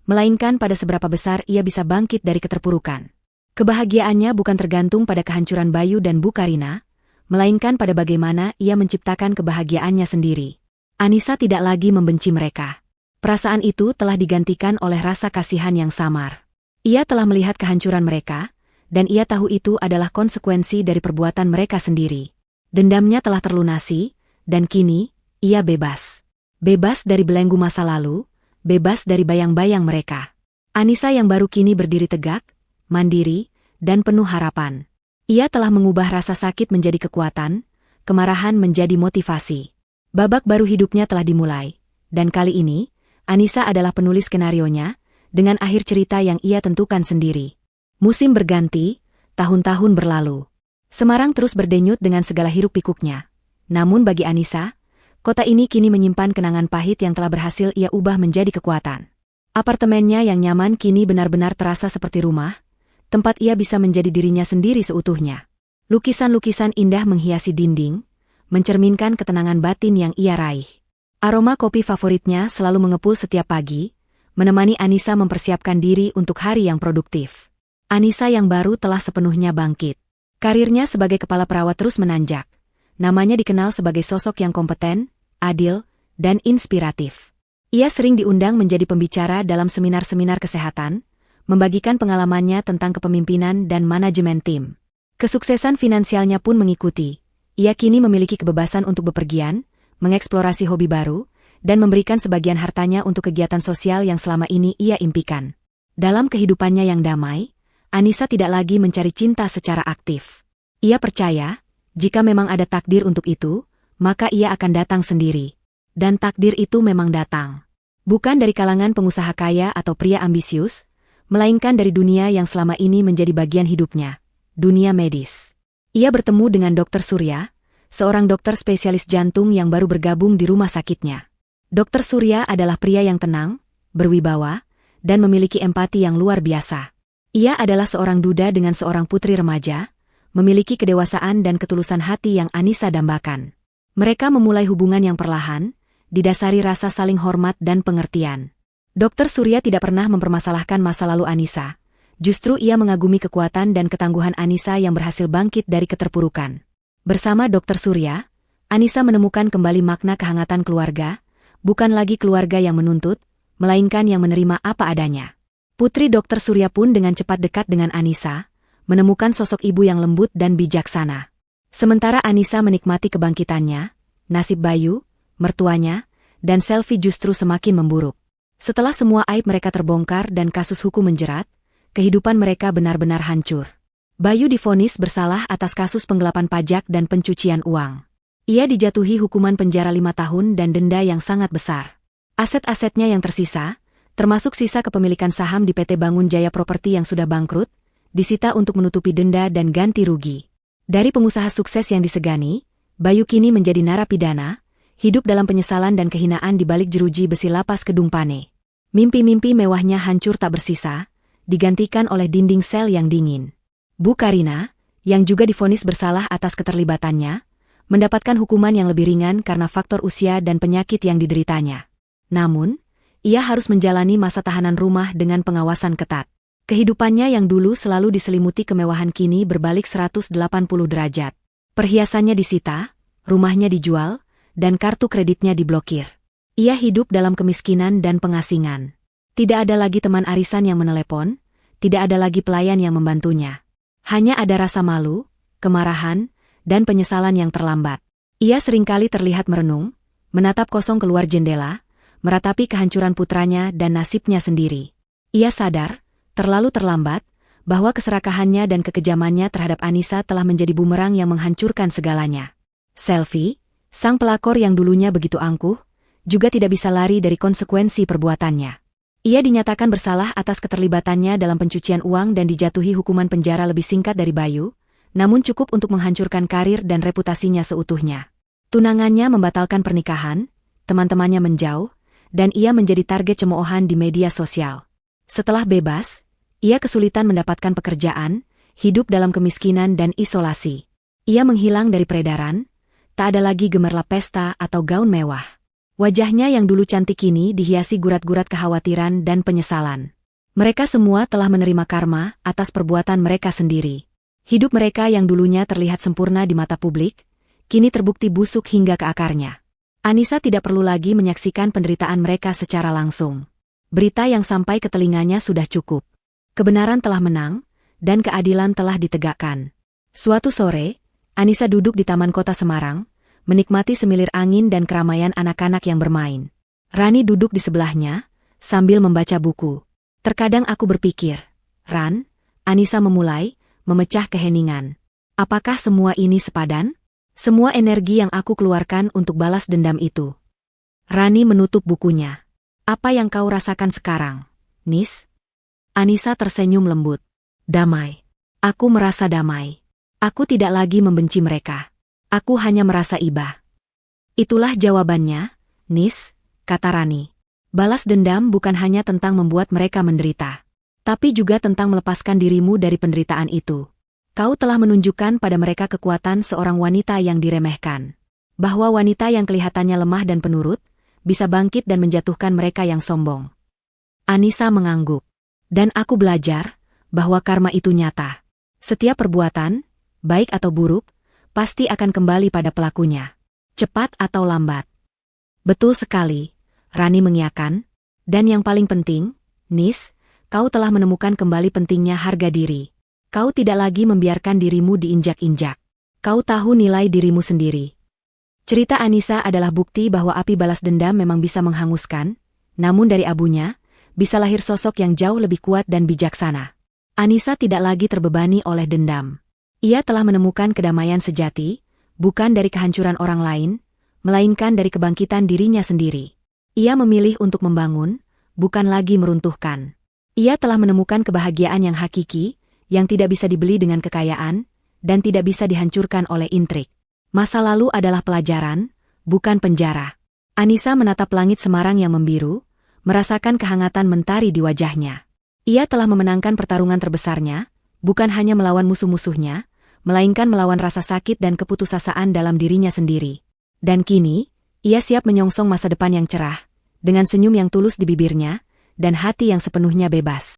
melainkan pada seberapa besar ia bisa bangkit dari keterpurukan. Kebahagiaannya bukan tergantung pada kehancuran Bayu dan Bu Karina, melainkan pada bagaimana ia menciptakan kebahagiaannya sendiri. Anissa tidak lagi membenci mereka. Perasaan itu telah digantikan oleh rasa kasihan yang samar. Ia telah melihat kehancuran mereka, dan ia tahu itu adalah konsekuensi dari perbuatan mereka sendiri. Dendamnya telah terlunasi, dan kini, ia bebas. Bebas dari belenggu masa lalu, bebas dari bayang-bayang mereka. Anissa yang baru kini berdiri tegak, mandiri, dan penuh harapan. Ia telah mengubah rasa sakit menjadi kekuatan, kemarahan menjadi motivasi. Babak baru hidupnya telah dimulai, dan kali ini, Anissa adalah penulis skenarionya, dengan akhir cerita yang ia tentukan sendiri. Musim berganti, tahun-tahun berlalu. Semarang terus berdenyut dengan segala hiruk-pikuknya. Namun bagi Anissa, kota ini kini menyimpan kenangan pahit yang telah berhasil ia ubah menjadi kekuatan. Apartemennya yang nyaman kini benar-benar terasa seperti rumah, tempat ia bisa menjadi dirinya sendiri seutuhnya. Lukisan-lukisan indah menghiasi dinding, mencerminkan ketenangan batin yang ia raih. Aroma kopi favoritnya selalu mengepul setiap pagi, menemani Anissa mempersiapkan diri untuk hari yang produktif. Anissa yang baru telah sepenuhnya bangkit. Karirnya sebagai kepala perawat terus menanjak. Namanya dikenal sebagai sosok yang kompeten, adil, dan inspiratif. Ia sering diundang menjadi pembicara dalam seminar-seminar kesehatan, membagikan pengalamannya tentang kepemimpinan dan manajemen tim. Kesuksesan finansialnya pun mengikuti. Ia kini memiliki kebebasan untuk bepergian, mengeksplorasi hobi baru, dan memberikan sebagian hartanya untuk kegiatan sosial yang selama ini ia impikan. Dalam kehidupannya yang damai, Anissa tidak lagi mencari cinta secara aktif. Ia percaya, jika memang ada takdir untuk itu, maka ia akan datang sendiri. Dan takdir itu memang datang. Bukan dari kalangan pengusaha kaya atau pria ambisius, melainkan dari dunia yang selama ini menjadi bagian hidupnya, dunia medis. Ia bertemu dengan Dr. Surya, seorang dokter spesialis jantung yang baru bergabung di rumah sakitnya. Dr. Surya adalah pria yang tenang, berwibawa, dan memiliki empati yang luar biasa. Ia adalah seorang duda dengan seorang putri remaja, memiliki kedewasaan dan ketulusan hati yang Anissa dambakan. Mereka memulai hubungan yang perlahan, didasari rasa saling hormat dan pengertian. Dr. Surya tidak pernah mempermasalahkan masa lalu Anissa. Justru ia mengagumi kekuatan dan ketangguhan Anissa yang berhasil bangkit dari keterpurukan. Bersama Dr. Surya, Anissa menemukan kembali makna kehangatan keluarga, bukan lagi keluarga yang menuntut, melainkan yang menerima apa adanya. Putri Dr. Surya pun dengan cepat dekat dengan Anissa, menemukan sosok ibu yang lembut dan bijaksana. Sementara Anissa menikmati kebangkitannya, nasib Bayu, mertuanya, dan Selvi justru semakin memburuk. Setelah semua aib mereka terbongkar dan kasus hukum menjerat, kehidupan mereka benar-benar hancur. Bayu divonis bersalah atas kasus penggelapan pajak dan pencucian uang. Ia dijatuhi hukuman penjara 5 tahun dan denda yang sangat besar. Aset-asetnya yang tersisa, termasuk sisa kepemilikan saham di PT Bangun Jaya Properti yang sudah bangkrut, disita untuk menutupi denda dan ganti rugi. Dari pengusaha sukses yang disegani, Bayu kini menjadi narapidana, hidup dalam penyesalan dan kehinaan di balik jeruji besi lapas Kedung Pane. Mimpi-mimpi mewahnya hancur tak bersisa, digantikan oleh dinding sel yang dingin. Bu Karina, yang juga divonis bersalah atas keterlibatannya, mendapatkan hukuman yang lebih ringan karena faktor usia dan penyakit yang dideritanya. Namun, ia harus menjalani masa tahanan rumah dengan pengawasan ketat. Kehidupannya yang dulu selalu diselimuti kemewahan kini berbalik 180 derajat. Perhiasannya disita, rumahnya dijual, dan kartu kreditnya diblokir. Ia hidup dalam kemiskinan dan pengasingan. Tidak ada lagi teman arisan yang menelepon, tidak ada lagi pelayan yang membantunya. Hanya ada rasa malu, kemarahan, dan penyesalan yang terlambat. Ia seringkali terlihat merenung, menatap kosong keluar jendela, meratapi kehancuran putranya dan nasibnya sendiri. Ia sadar, terlalu terlambat, bahwa keserakahannya dan kekejamannya terhadap Anissa telah menjadi bumerang yang menghancurkan segalanya. Selvi, sang pelakor yang dulunya begitu angkuh, juga tidak bisa lari dari konsekuensi perbuatannya. Ia dinyatakan bersalah atas keterlibatannya dalam pencucian uang dan dijatuhi hukuman penjara lebih singkat dari Bayu, namun cukup untuk menghancurkan karir dan reputasinya seutuhnya. Tunangannya membatalkan pernikahan, teman-temannya menjauh, dan ia menjadi target cemoohan di media sosial. Setelah bebas, Ia kesulitan mendapatkan pekerjaan, hidup dalam kemiskinan dan isolasi. Ia menghilang dari peredaran, tak ada lagi gemerlap pesta atau gaun mewah. Wajahnya yang dulu cantik kini dihiasi gurat-gurat kekhawatiran dan penyesalan. Mereka semua telah menerima karma atas perbuatan mereka sendiri. Hidup mereka yang dulunya terlihat sempurna di mata publik, kini terbukti busuk hingga ke akarnya. Anissa tidak perlu lagi menyaksikan penderitaan mereka secara langsung. Berita yang sampai ke telinganya sudah cukup. Kebenaran telah menang, dan keadilan telah ditegakkan. Suatu sore, Anissa duduk di Taman Kota Semarang, menikmati semilir angin dan keramaian anak-anak yang bermain. Rani duduk di sebelahnya, sambil membaca buku. Terkadang aku berpikir, Ran, Anissa memulai, memecah keheningan. Apakah semua ini sepadan? Semua energi yang aku keluarkan untuk balas dendam itu. Rani menutup bukunya. Apa yang kau rasakan sekarang, Nis? Anissa tersenyum lembut. Damai. Aku merasa damai. Aku tidak lagi membenci mereka. Aku hanya merasa iba. Itulah jawabannya, Nis, kata Rani. Balas dendam bukan hanya tentang membuat mereka menderita, tapi juga tentang melepaskan dirimu dari penderitaan itu. Kau telah menunjukkan pada mereka kekuatan seorang wanita yang diremehkan. Bahwa wanita yang kelihatannya lemah dan penurut, bisa bangkit dan menjatuhkan mereka yang sombong. Anissa mengangguk. Dan aku belajar bahwa karma itu nyata. Setiap perbuatan, baik atau buruk, pasti akan kembali pada pelakunya. Cepat atau lambat. Betul sekali, Rani mengiyakan. Dan yang paling penting, Nis, kau telah menemukan kembali pentingnya harga diri. Kau tidak lagi membiarkan dirimu diinjak-injak. Kau tahu nilai dirimu sendiri. Cerita Anissa adalah bukti bahwa api balas dendam memang bisa menghanguskan, namun dari abunya, bisa lahir sosok yang jauh lebih kuat dan bijaksana. Anissa tidak lagi terbebani oleh dendam. Ia telah menemukan kedamaian sejati, bukan dari kehancuran orang lain, melainkan dari kebangkitan dirinya sendiri. Ia memilih untuk membangun, bukan lagi meruntuhkan. Ia telah menemukan kebahagiaan yang hakiki, yang tidak bisa dibeli dengan kekayaan, dan tidak bisa dihancurkan oleh intrik. Masa lalu adalah pelajaran, bukan penjara. Anissa menatap langit Semarang yang membiru, merasakan kehangatan mentari di wajahnya. Ia telah memenangkan pertarungan terbesarnya, bukan hanya melawan musuh-musuhnya, melainkan melawan rasa sakit dan keputusasaan dalam dirinya sendiri. Dan kini, ia siap menyongsong masa depan yang cerah, dengan senyum yang tulus di bibirnya, dan hati yang sepenuhnya bebas.